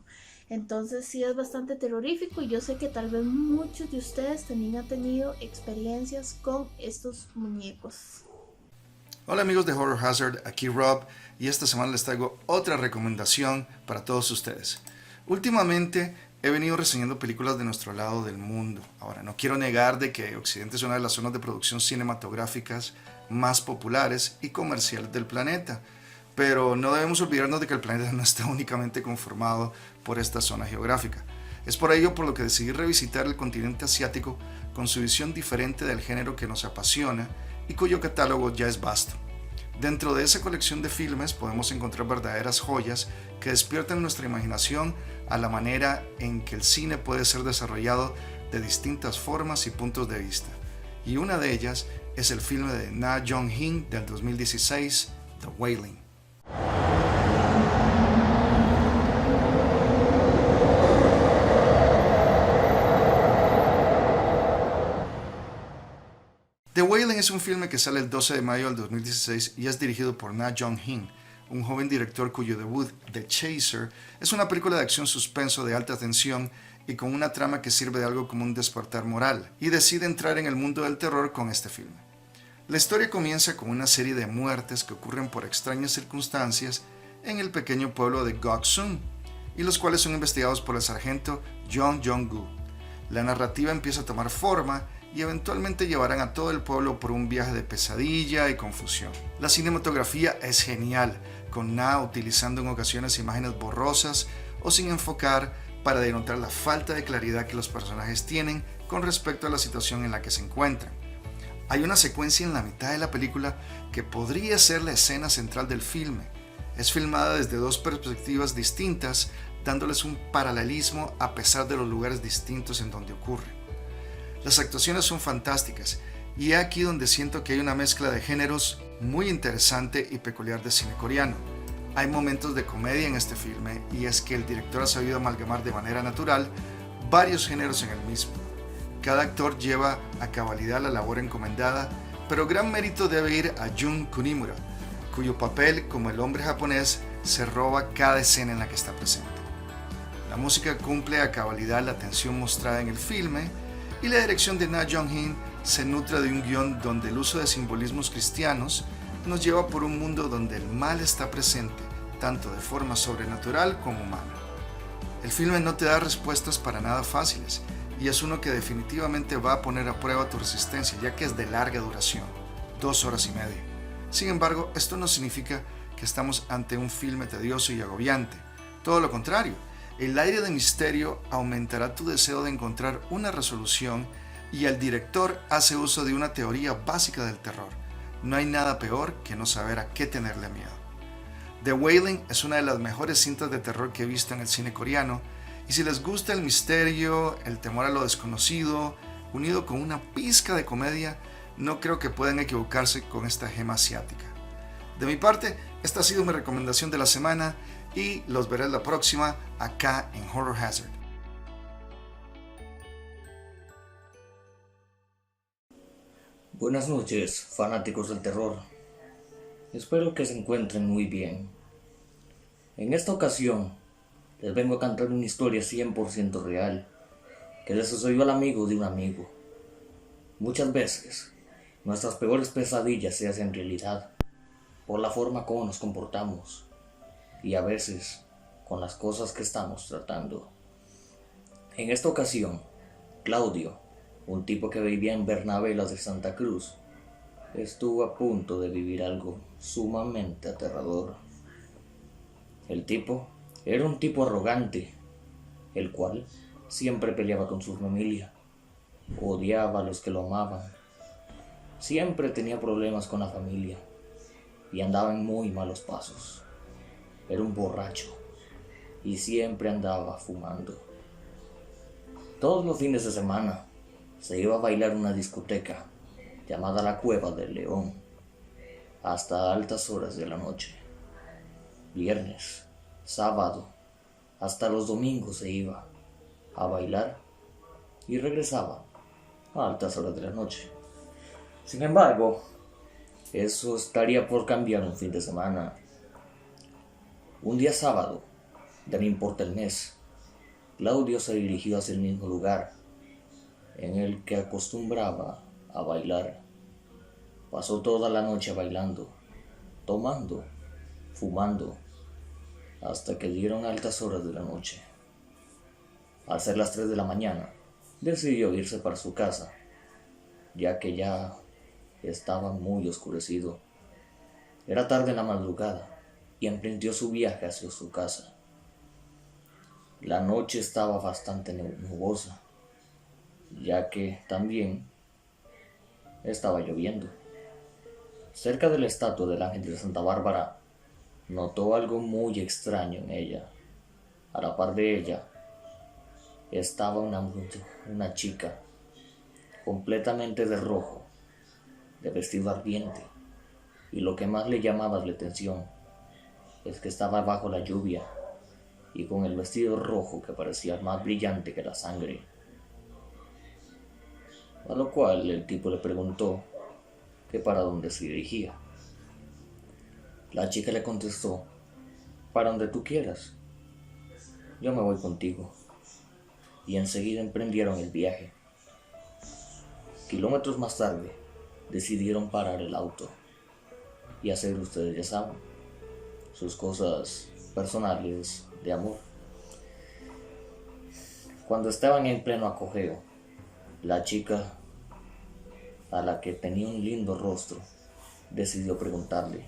Entonces sí es bastante terrorífico, y yo sé que tal vez muchos de ustedes también han tenido experiencias con estos muñecos. Hola amigos de Horror Hazard, aquí Rob, y esta semana les traigo otra recomendación para todos ustedes. Últimamente he venido reseñando películas de nuestro lado del mundo. Ahora, no quiero negar de que Occidente es una de las zonas de producción cinematográficas más populares y comerciales del planeta, pero no debemos olvidarnos de que el planeta no está únicamente conformado por esta zona geográfica. Es por ello por lo que decidí revisitar el continente asiático con su visión diferente del género que nos apasiona y cuyo catálogo ya es vasto. Dentro de esa colección de filmes podemos encontrar verdaderas joyas que despiertan nuestra imaginación a la manera en que el cine puede ser desarrollado de distintas formas y puntos de vista. Y una de ellas es el filme de Na Jong-hin del 2016, The Wailing. The Wailing es un filme que sale el 12 de mayo del 2016 y es dirigido por Na Jong-hin, un joven director cuyo debut, The Chaser, es una película de acción suspenso de alta tensión y con una trama que sirve de algo como un despertar moral, y decide entrar en el mundo del terror con este filme. La historia comienza con una serie de muertes que ocurren por extrañas circunstancias en el pequeño pueblo de Goksun, y los cuales son investigados por el sargento Jong Jong-gu. La narrativa empieza a tomar forma y eventualmente llevarán a todo el pueblo por un viaje de pesadilla y confusión. La cinematografía es genial, con Na utilizando en ocasiones imágenes borrosas o sin enfocar para denotar la falta de claridad que los personajes tienen con respecto a la situación en la que se encuentran. Hay una secuencia en la mitad de la película que podría ser la escena central del filme. Es filmada desde dos perspectivas distintas, dándoles un paralelismo a pesar de los lugares distintos en donde ocurre. Las actuaciones son fantásticas y es aquí donde siento que hay una mezcla de géneros muy interesante y peculiar de cine coreano. Hay momentos de comedia en este filme y es que el director ha sabido amalgamar de manera natural varios géneros en el mismo. Cada actor lleva a cabalidad la labor encomendada, pero gran mérito debe ir a Jun Kunimura, cuyo papel como el hombre japonés se roba cada escena en la que está presente. La música cumple a cabalidad la tensión mostrada en el filme y la dirección de Na Jong-hin se nutre de un guión donde el uso de simbolismos cristianos nos lleva por un mundo donde el mal está presente, tanto de forma sobrenatural como humana. El filme no te da respuestas para nada fáciles y es uno que definitivamente va a poner a prueba tu resistencia, ya que es de larga duración, 2 horas y media. Sin embargo, esto no significa que estamos ante un filme tedioso y agobiante. Todo lo contrario, el aire de misterio aumentará tu deseo de encontrar una resolución y el director hace uso de una teoría básica del terror. No hay nada peor que no saber a qué tenerle miedo. The Wailing es una de las mejores cintas de terror que he visto en el cine coreano, y si les gusta el misterio, el temor a lo desconocido, unido con una pizca de comedia, no creo que puedan equivocarse con esta gema asiática. De mi parte, esta ha sido mi recomendación de la semana y los veré la próxima acá en Horror Hazard. Buenas noches, fanáticos del terror. Espero que se encuentren muy bien. En esta ocasión, les vengo a contar una historia 100% real que le sucedió al amigo de un amigo. Muchas veces, nuestras peores pesadillas se hacen realidad por la forma como nos comportamos y a veces con las cosas que estamos tratando. En esta ocasión, Claudio, un tipo que vivía en Bernavelas de Santa Cruz, estuvo a punto de vivir algo sumamente aterrador. El tipo era un tipo arrogante, el cual siempre peleaba con su familia, odiaba a los que lo amaban, siempre tenía problemas con la familia y andaba en muy malos pasos. Era un borracho y siempre andaba fumando. Todos los fines de semana se iba a bailar en una discoteca llamada La Cueva del León hasta altas horas de la noche. Viernes, sábado, hasta los domingos se iba a bailar y regresaba a altas horas de la noche. Sin embargo, eso estaría por cambiar un fin de semana. Un día sábado, ya no importa el mes, Claudio se dirigió hacia el mismo lugar en el que acostumbraba a bailar. Pasó toda la noche bailando, tomando, fumando, hasta que dieron altas horas de la noche. Al ser las 3 de la mañana, decidió irse para su casa, ya que ya estaba muy oscurecido. Era tarde en la madrugada y emprendió su viaje hacia su casa. La noche estaba bastante nubosa, ya que también estaba lloviendo. Cerca de la estatua del ángel de Santa Bárbara, notó algo muy extraño en ella. A la par de ella estaba una chica completamente de rojo, de vestido ardiente, y lo que más le llamaba la atención es que estaba bajo la lluvia y con el vestido rojo que parecía más brillante que la sangre. A lo cual el tipo le preguntó que para dónde se dirigía. La chica le contestó: para donde tú quieras, yo me voy contigo. Y enseguida emprendieron el viaje. Kilómetros más tarde, decidieron parar el auto y hacer, ustedes ya saben, sus cosas personales de amor. Cuando estaban en pleno acogeo, la chica, a la que tenía un lindo rostro, decidió preguntarle: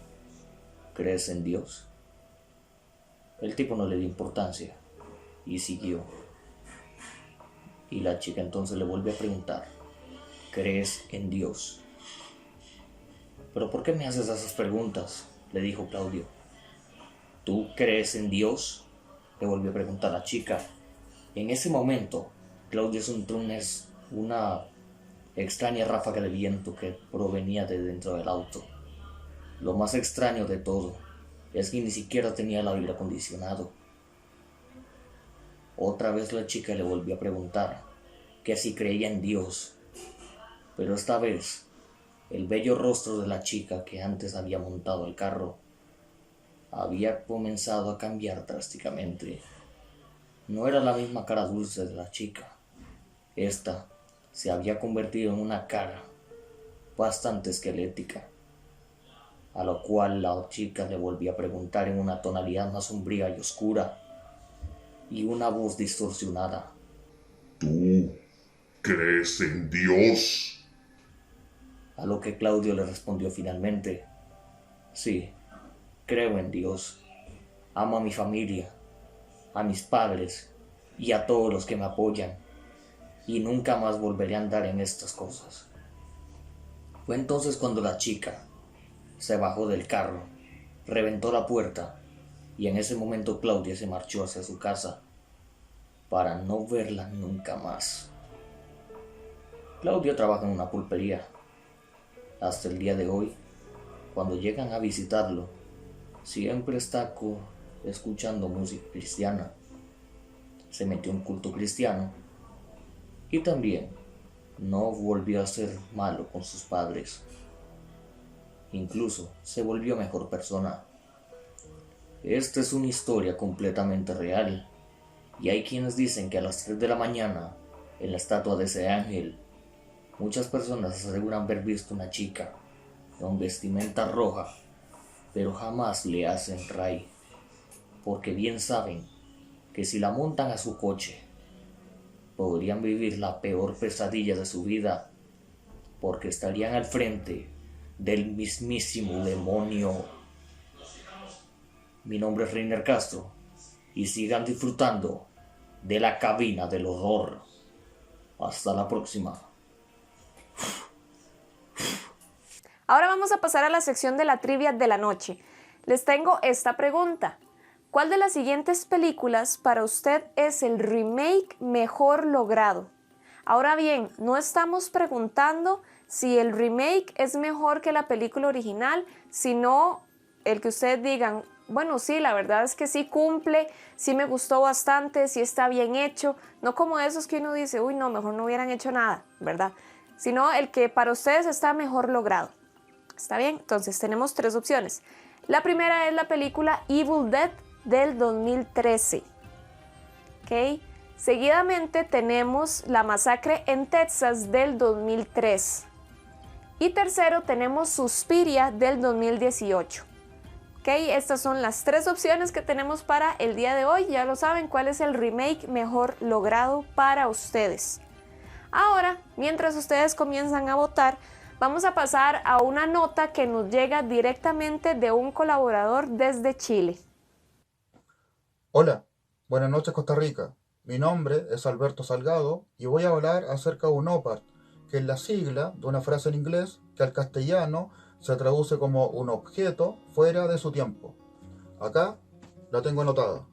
¿crees en Dios? El tipo no le dio importancia y siguió. Y la chica entonces le volvió a preguntar: ¿crees en Dios? ¿Pero por qué me haces esas preguntas?, le dijo Claudio. ¿Tú crees en Dios?, le volvió a preguntar la chica. En ese momento, Claudio sintió una extraña ráfaga de viento que provenía de dentro del auto. Lo más extraño de todo es que ni siquiera tenía el aire acondicionado. Otra vez la chica le volvió a preguntar que si creía en Dios, pero esta vez el bello rostro de la chica que antes había montado el carro había comenzado a cambiar drásticamente. No era la misma cara dulce de la chica. Esta se había convertido en una cara bastante esquelética, a lo cual la chica le volvió a preguntar en una tonalidad más sombría y oscura y una voz distorsionada: ¿tú crees en Dios? A lo que Claudio le respondió finalmente: sí, creo en Dios. Amo a mi familia, a mis padres y a todos los que me apoyan, y nunca más volveré a andar en estas cosas. Fue entonces cuando la chica se bajó del carro, reventó la puerta, y en ese momento Claudia se marchó hacia su casa para no verla nunca más. Claudio trabaja en una pulpería. Hasta el día de hoy, cuando llegan a visitarlo, siempre está escuchando música cristiana. Se metió en un culto cristiano y también no volvió a ser malo con sus padres. Incluso se volvió mejor persona. Esta es una historia completamente real, y hay quienes dicen que a las 3 de la mañana, en la estatua de ese ángel, muchas personas aseguran haber visto una chica con vestimenta roja, pero jamás le hacen ray, porque bien saben que si la montan a su coche, podrían vivir la peor pesadilla de su vida, porque estarían al frente del mismísimo demonio. Mi nombre es Reiner Castro, y sigan disfrutando de la cabina del horror. Hasta la próxima. Ahora vamos a pasar a la sección de la trivia de la noche. Les tengo esta pregunta: ¿cuál de las siguientes películas para usted es el remake mejor logrado? Ahora bien, no estamos preguntando si el remake es mejor que la película original, sino el que ustedes digan: bueno, sí, la verdad es que sí cumple, sí me gustó bastante, sí está bien hecho. No como esos que uno dice: uy, no, mejor no hubieran hecho nada, ¿verdad? Sino el que para ustedes está mejor logrado. ¿Está bien? Entonces tenemos 3 opciones. La primera es la película Evil Dead del 2013. ¿Ok? Seguidamente tenemos La Masacre en Texas del 2003. Y tercero tenemos Suspiria del 2018. ¿Ok? Estas son las 3 opciones que tenemos para el día de hoy. Ya lo saben, cuál es el remake mejor logrado para ustedes. Ahora, mientras ustedes comienzan a votar, vamos a pasar a una nota que nos llega directamente de un colaborador desde Chile. Hola, buenas noches Costa Rica. Mi nombre es Alberto Salgado y voy a hablar acerca de un OPART, que es la sigla de una frase en inglés que al castellano se traduce como un objeto fuera de su tiempo. Acá la tengo anotada.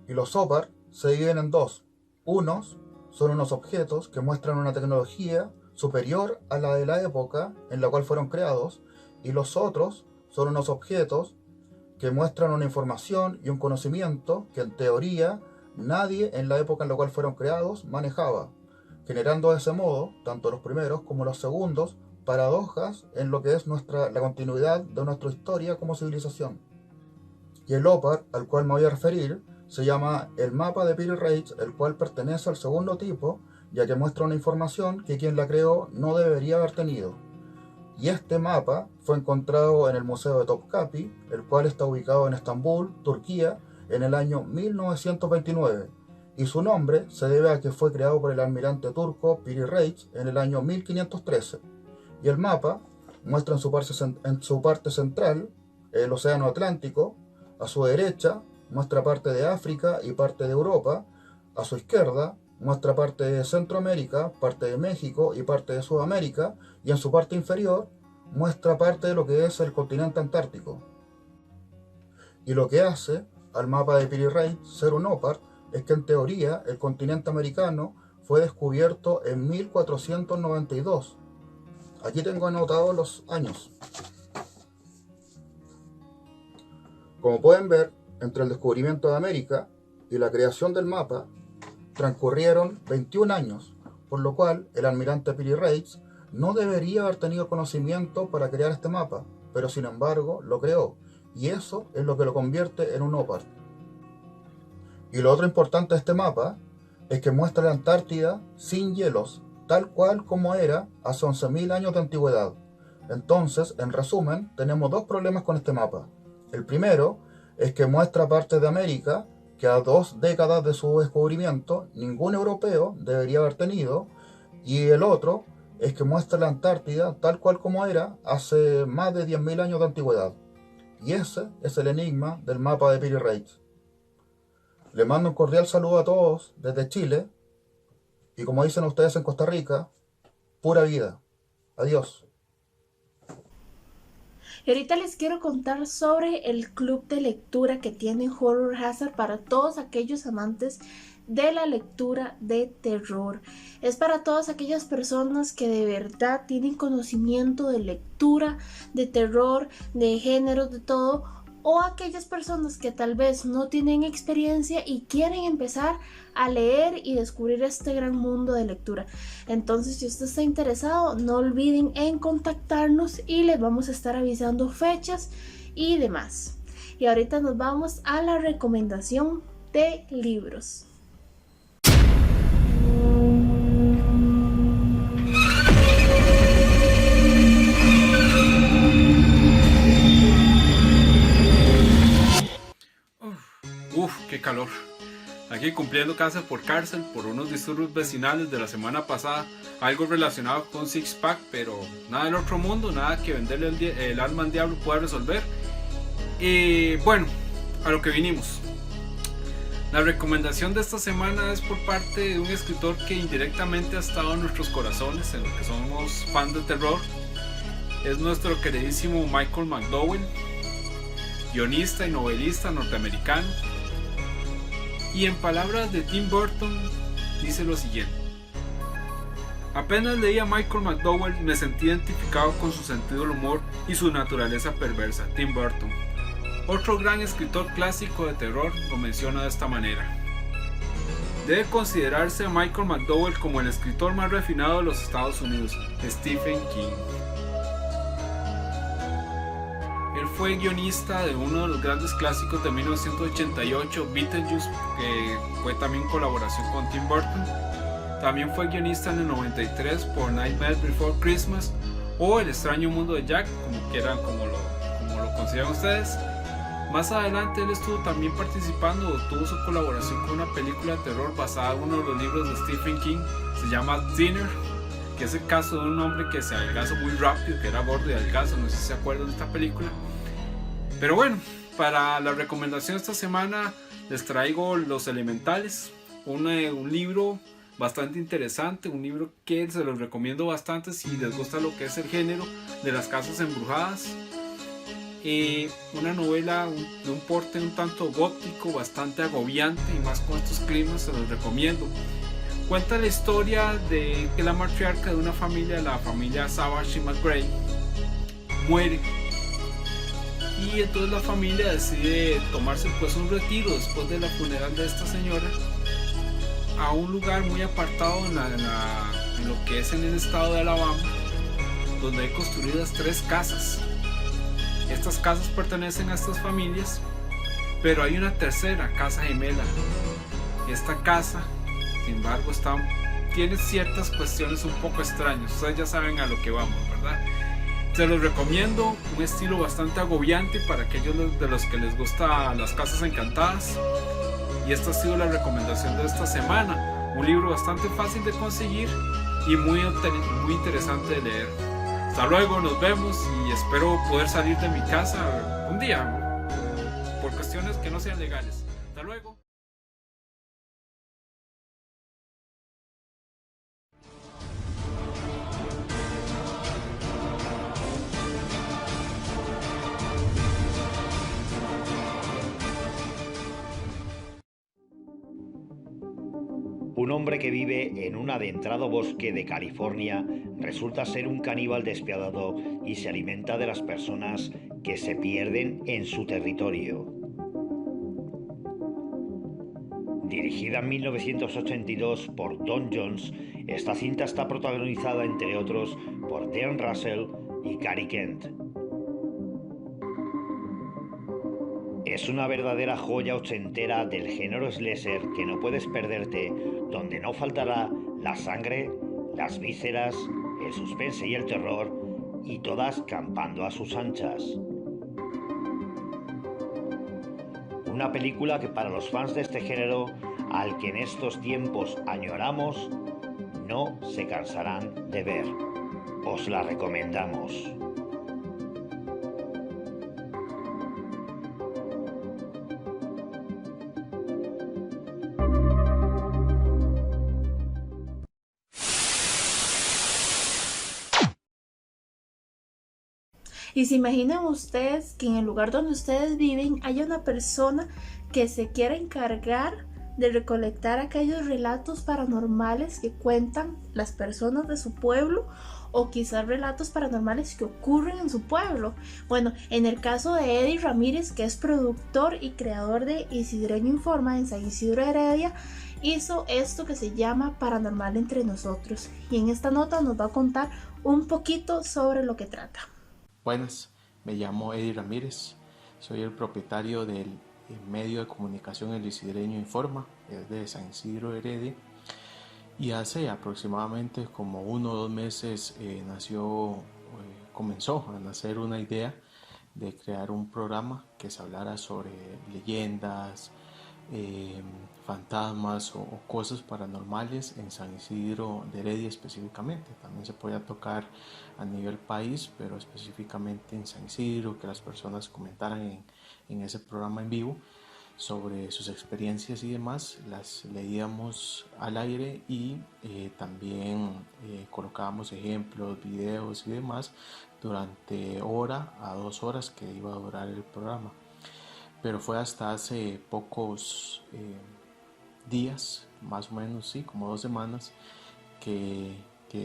Y los OPAR se dividen en dos. Unos son unos objetos que muestran una tecnología superior a la de la época en la cual fueron creados, y los otros son unos objetos que muestran una información y un conocimiento que en teoría nadie en la época en la cual fueron creados manejaba, generando de ese modo, tanto los primeros como los segundos, paradojas en lo que es la continuidad de nuestra historia como civilización. Y el OPAR al cual me voy a referir se llama el mapa de Piri Reis, el cual pertenece al segundo tipo, ya que muestra una información que quien la creó no debería haber tenido. Y este mapa fue encontrado en el Museo de Topkapi, el cual está ubicado en Estambul, Turquía, en el año 1929, y su nombre se debe a que fue creado por el almirante turco Piri Reis en el año 1513. Y el mapa muestra en su parte central el Océano Atlántico, a su derecha muestra parte de África y parte de Europa, a su izquierda muestra parte de Centroamérica, parte de México y parte de Sudamérica, y en su parte inferior muestra parte de lo que es el continente antártico. Y lo que hace al mapa de Piri Reis ser un OPAR es que en teoría el continente americano fue descubierto en 1492. Aquí tengo anotados los años. Como pueden ver, entre el descubrimiento de América y la creación del mapa transcurrieron 21 años, por lo cual el almirante Piri Reis no debería haber tenido conocimiento para crear este mapa, pero sin embargo lo creó, y eso es lo que lo convierte en un OPAR. Y lo otro importante de este mapa es que muestra la Antártida sin hielos, tal cual como era hace 11.000 años de antigüedad. Entonces, en resumen, tenemos dos problemas con este mapa. El primero es que muestra partes de América que a 2 décadas de su descubrimiento ningún europeo debería haber tenido, y el otro es que muestra la Antártida tal cual como era hace más de 10.000 años de antigüedad. Y ese es el enigma del mapa de Piri Reis. Le mando un cordial saludo a todos desde Chile, y como dicen ustedes en Costa Rica, pura vida. Adiós. Y ahorita les quiero contar sobre el club de lectura que tiene Horror Hazard para todos aquellos amantes de la lectura de terror. Es para todas aquellas personas que de verdad tienen conocimiento de lectura, de terror, de géneros, de todo, o aquellas personas que tal vez no tienen experiencia y quieren empezar a leer y descubrir este gran mundo de lectura. Entonces, si usted está interesado, no olviden en contactarnos y les vamos a estar avisando fechas y demás. Y ahorita nos vamos a la recomendación de libros. Qué calor. Aquí cumpliendo cárcel por unos disturbios vecinales de la semana pasada, algo relacionado con Six Pack, pero nada del otro mundo, nada que venderle el alma al diablo pueda resolver. Y bueno, a lo que vinimos. La recomendación de esta semana es por parte de un escritor que indirectamente ha estado en nuestros corazones, en los que somos fans de terror. Es nuestro queridísimo Michael McDowell, guionista y novelista norteamericano. Y en palabras de Tim Burton, dice lo siguiente: apenas leí a Michael McDowell me sentí identificado con su sentido del humor y su naturaleza perversa. Tim Burton, otro gran escritor clásico de terror, lo menciona de esta manera: debe considerarse a Michael McDowell como el escritor más refinado de los Estados Unidos, Stephen King. Él fue guionista de uno de los grandes clásicos de 1988, Beetlejuice, que fue también colaboración con Tim Burton. También fue guionista en el 93 por Nightmare Before Christmas o El extraño mundo de Jack, como quieran, como lo consideran ustedes. Más adelante él estuvo también participando o tuvo su colaboración con una película de terror basada en uno de los libros de Stephen King, se llama Dinner, que es el caso de un hombre que se adelgaza muy rápido, que era gordo y adelgazo, no sé si se acuerdan de esta película. Pero bueno, para la recomendación de esta semana les traigo Los Elementales, un libro bastante interesante, un libro que se los recomiendo bastante si les gusta lo que es el género de las casas embrujadas. Una novela de un porte un tanto gótico, bastante agobiante, y más con estos climas se los recomiendo. Cuenta la historia de que la matriarca de una familia, la familia Savage y McGray, muere, y entonces la familia decide tomarse pues un retiro después de la funeral de esta señora a un lugar muy apartado en lo que es en el estado de Alabama, donde hay construidas 3 casas. Estas casas pertenecen a estas familias, pero hay una tercera casa gemela. Esta casa, sin embargo, tiene ciertas cuestiones un poco extrañas. Ustedes ya saben a lo que vamos, ¿verdad? Se los recomiendo, un estilo bastante agobiante para aquellos de los que les gustan las casas encantadas. Y esta ha sido la recomendación de esta semana. Un libro bastante fácil de conseguir y muy interesante de leer. Hasta luego, nos vemos, y espero poder salir de mi casa un día, por cuestiones que no sean legales. Hasta luego. Un hombre que vive en un adentrado bosque de California resulta ser un caníbal despiadado y se alimenta de las personas que se pierden en su territorio. Dirigida en 1982 por Don Jones, esta cinta está protagonizada, entre otros, por Dean Russell y Cary Kent. Es una verdadera joya ochentera del género slasher que no puedes perderte, donde no faltará la sangre, las vísceras, el suspense y el terror, y todas campando a sus anchas. Una película que para los fans de este género, al que en estos tiempos añoramos, no se cansarán de ver. Os la recomendamos. Y se imaginan ustedes que en el lugar donde ustedes viven haya una persona que se quiera encargar de recolectar aquellos relatos paranormales que cuentan las personas de su pueblo, o quizás relatos paranormales que ocurren en su pueblo. Bueno, en el caso de Eddie Ramírez, que es productor y creador de Isidreño Informa en San Isidro Heredia, hizo esto que se llama Paranormal Entre Nosotros, y en esta nota nos va a contar un poquito sobre lo que trata. Buenas, me llamo Eddie Ramírez, soy el propietario del medio de comunicación El Isidreño Informa, es de San Isidro Heredia, y hace aproximadamente como 1 o 2 meses comenzó a nacer una idea de crear un programa que se hablara sobre leyendas, fantasmas o cosas paranormales en San Isidro de Heredia específicamente. También se podía tocar a nivel país, pero específicamente en San Isidro, que las personas comentaran en ese programa en vivo sobre sus experiencias y demás, las leíamos al aire, y también colocábamos ejemplos, videos y demás durante 1 a 2 horas que iba a durar el programa. Pero fue hasta hace pocos días, más o menos, sí, como 2 semanas, que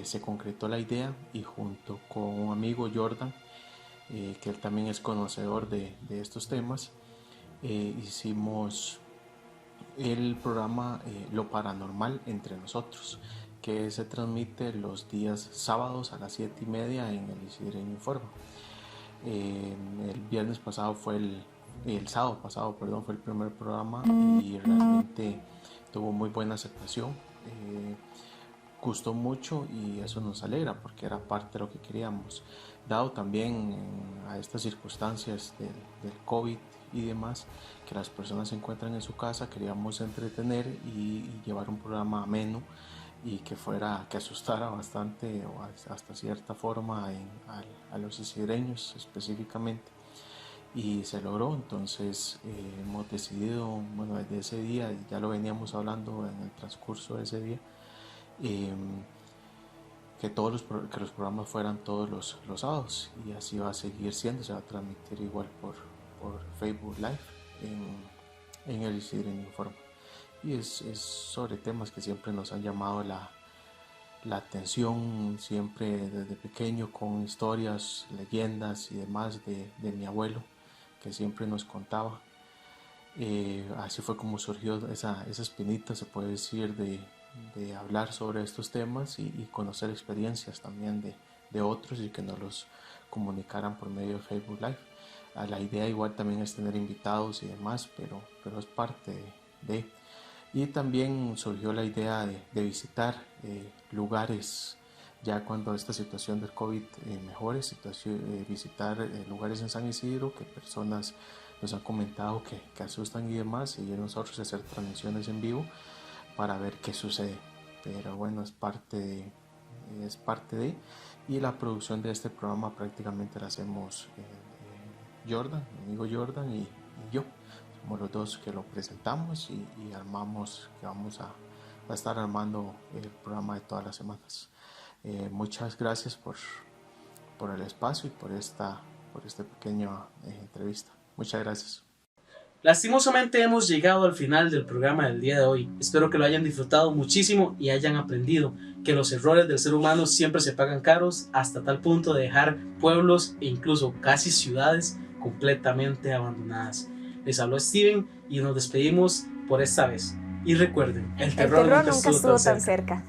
se concretó la idea, y junto con un amigo, Jordan, que él también es conocedor de estos temas, hicimos el programa Lo Paranormal Entre Nosotros, que se transmite los días sábados a las 7:30 en el Isidreño Informa. El sábado pasado fue el primer programa, y realmente tuvo muy buena aceptación, gustó mucho, y eso nos alegra porque era parte de lo que queríamos, dado también a estas circunstancias del COVID y demás, que las personas se encuentran en su casa. Queríamos entretener y llevar un programa ameno, y que asustara bastante, o hasta cierta forma, a los isidreños específicamente. y se logró. Entonces hemos decidido, bueno, desde ese día, ya lo veníamos hablando en el transcurso de ese día, que que los programas fueran todos los sábados, y así va a seguir siendo. Se va a transmitir igual por Facebook Live en el Isidro Informa, y es sobre temas que siempre nos han llamado la atención, siempre desde pequeño, con historias, leyendas y demás de mi abuelo, que siempre nos contaba. Así fue como surgió esa espinita, se puede decir, de hablar sobre estos temas y conocer experiencias también de otros, y que nos los comunicaran por medio de Facebook Live. La idea igual también es tener invitados y demás, pero es parte de. Y también surgió la idea de visitar lugares, ya cuando esta situación del COVID mejore, visitar lugares en San Isidro que personas nos han comentado que asustan y demás, y nosotros hacer transmisiones en vivo para ver qué sucede. Pero bueno, es parte de, y la producción de este programa prácticamente la hacemos Jordan, mi amigo Jordan y yo. Somos los dos que lo presentamos y armamos, que vamos a estar armando el programa de todas las semanas. Muchas gracias por el espacio y por esta pequeña entrevista. Muchas gracias. Lastimosamente hemos llegado al final del programa del día de hoy. Espero que lo hayan disfrutado muchísimo y hayan aprendido que los errores del ser humano siempre se pagan caros, hasta tal punto de dejar pueblos e incluso casi ciudades completamente abandonadas. Les habló Steven y nos despedimos por esta vez. Y recuerden, el terror nunca estuvo tan cerca.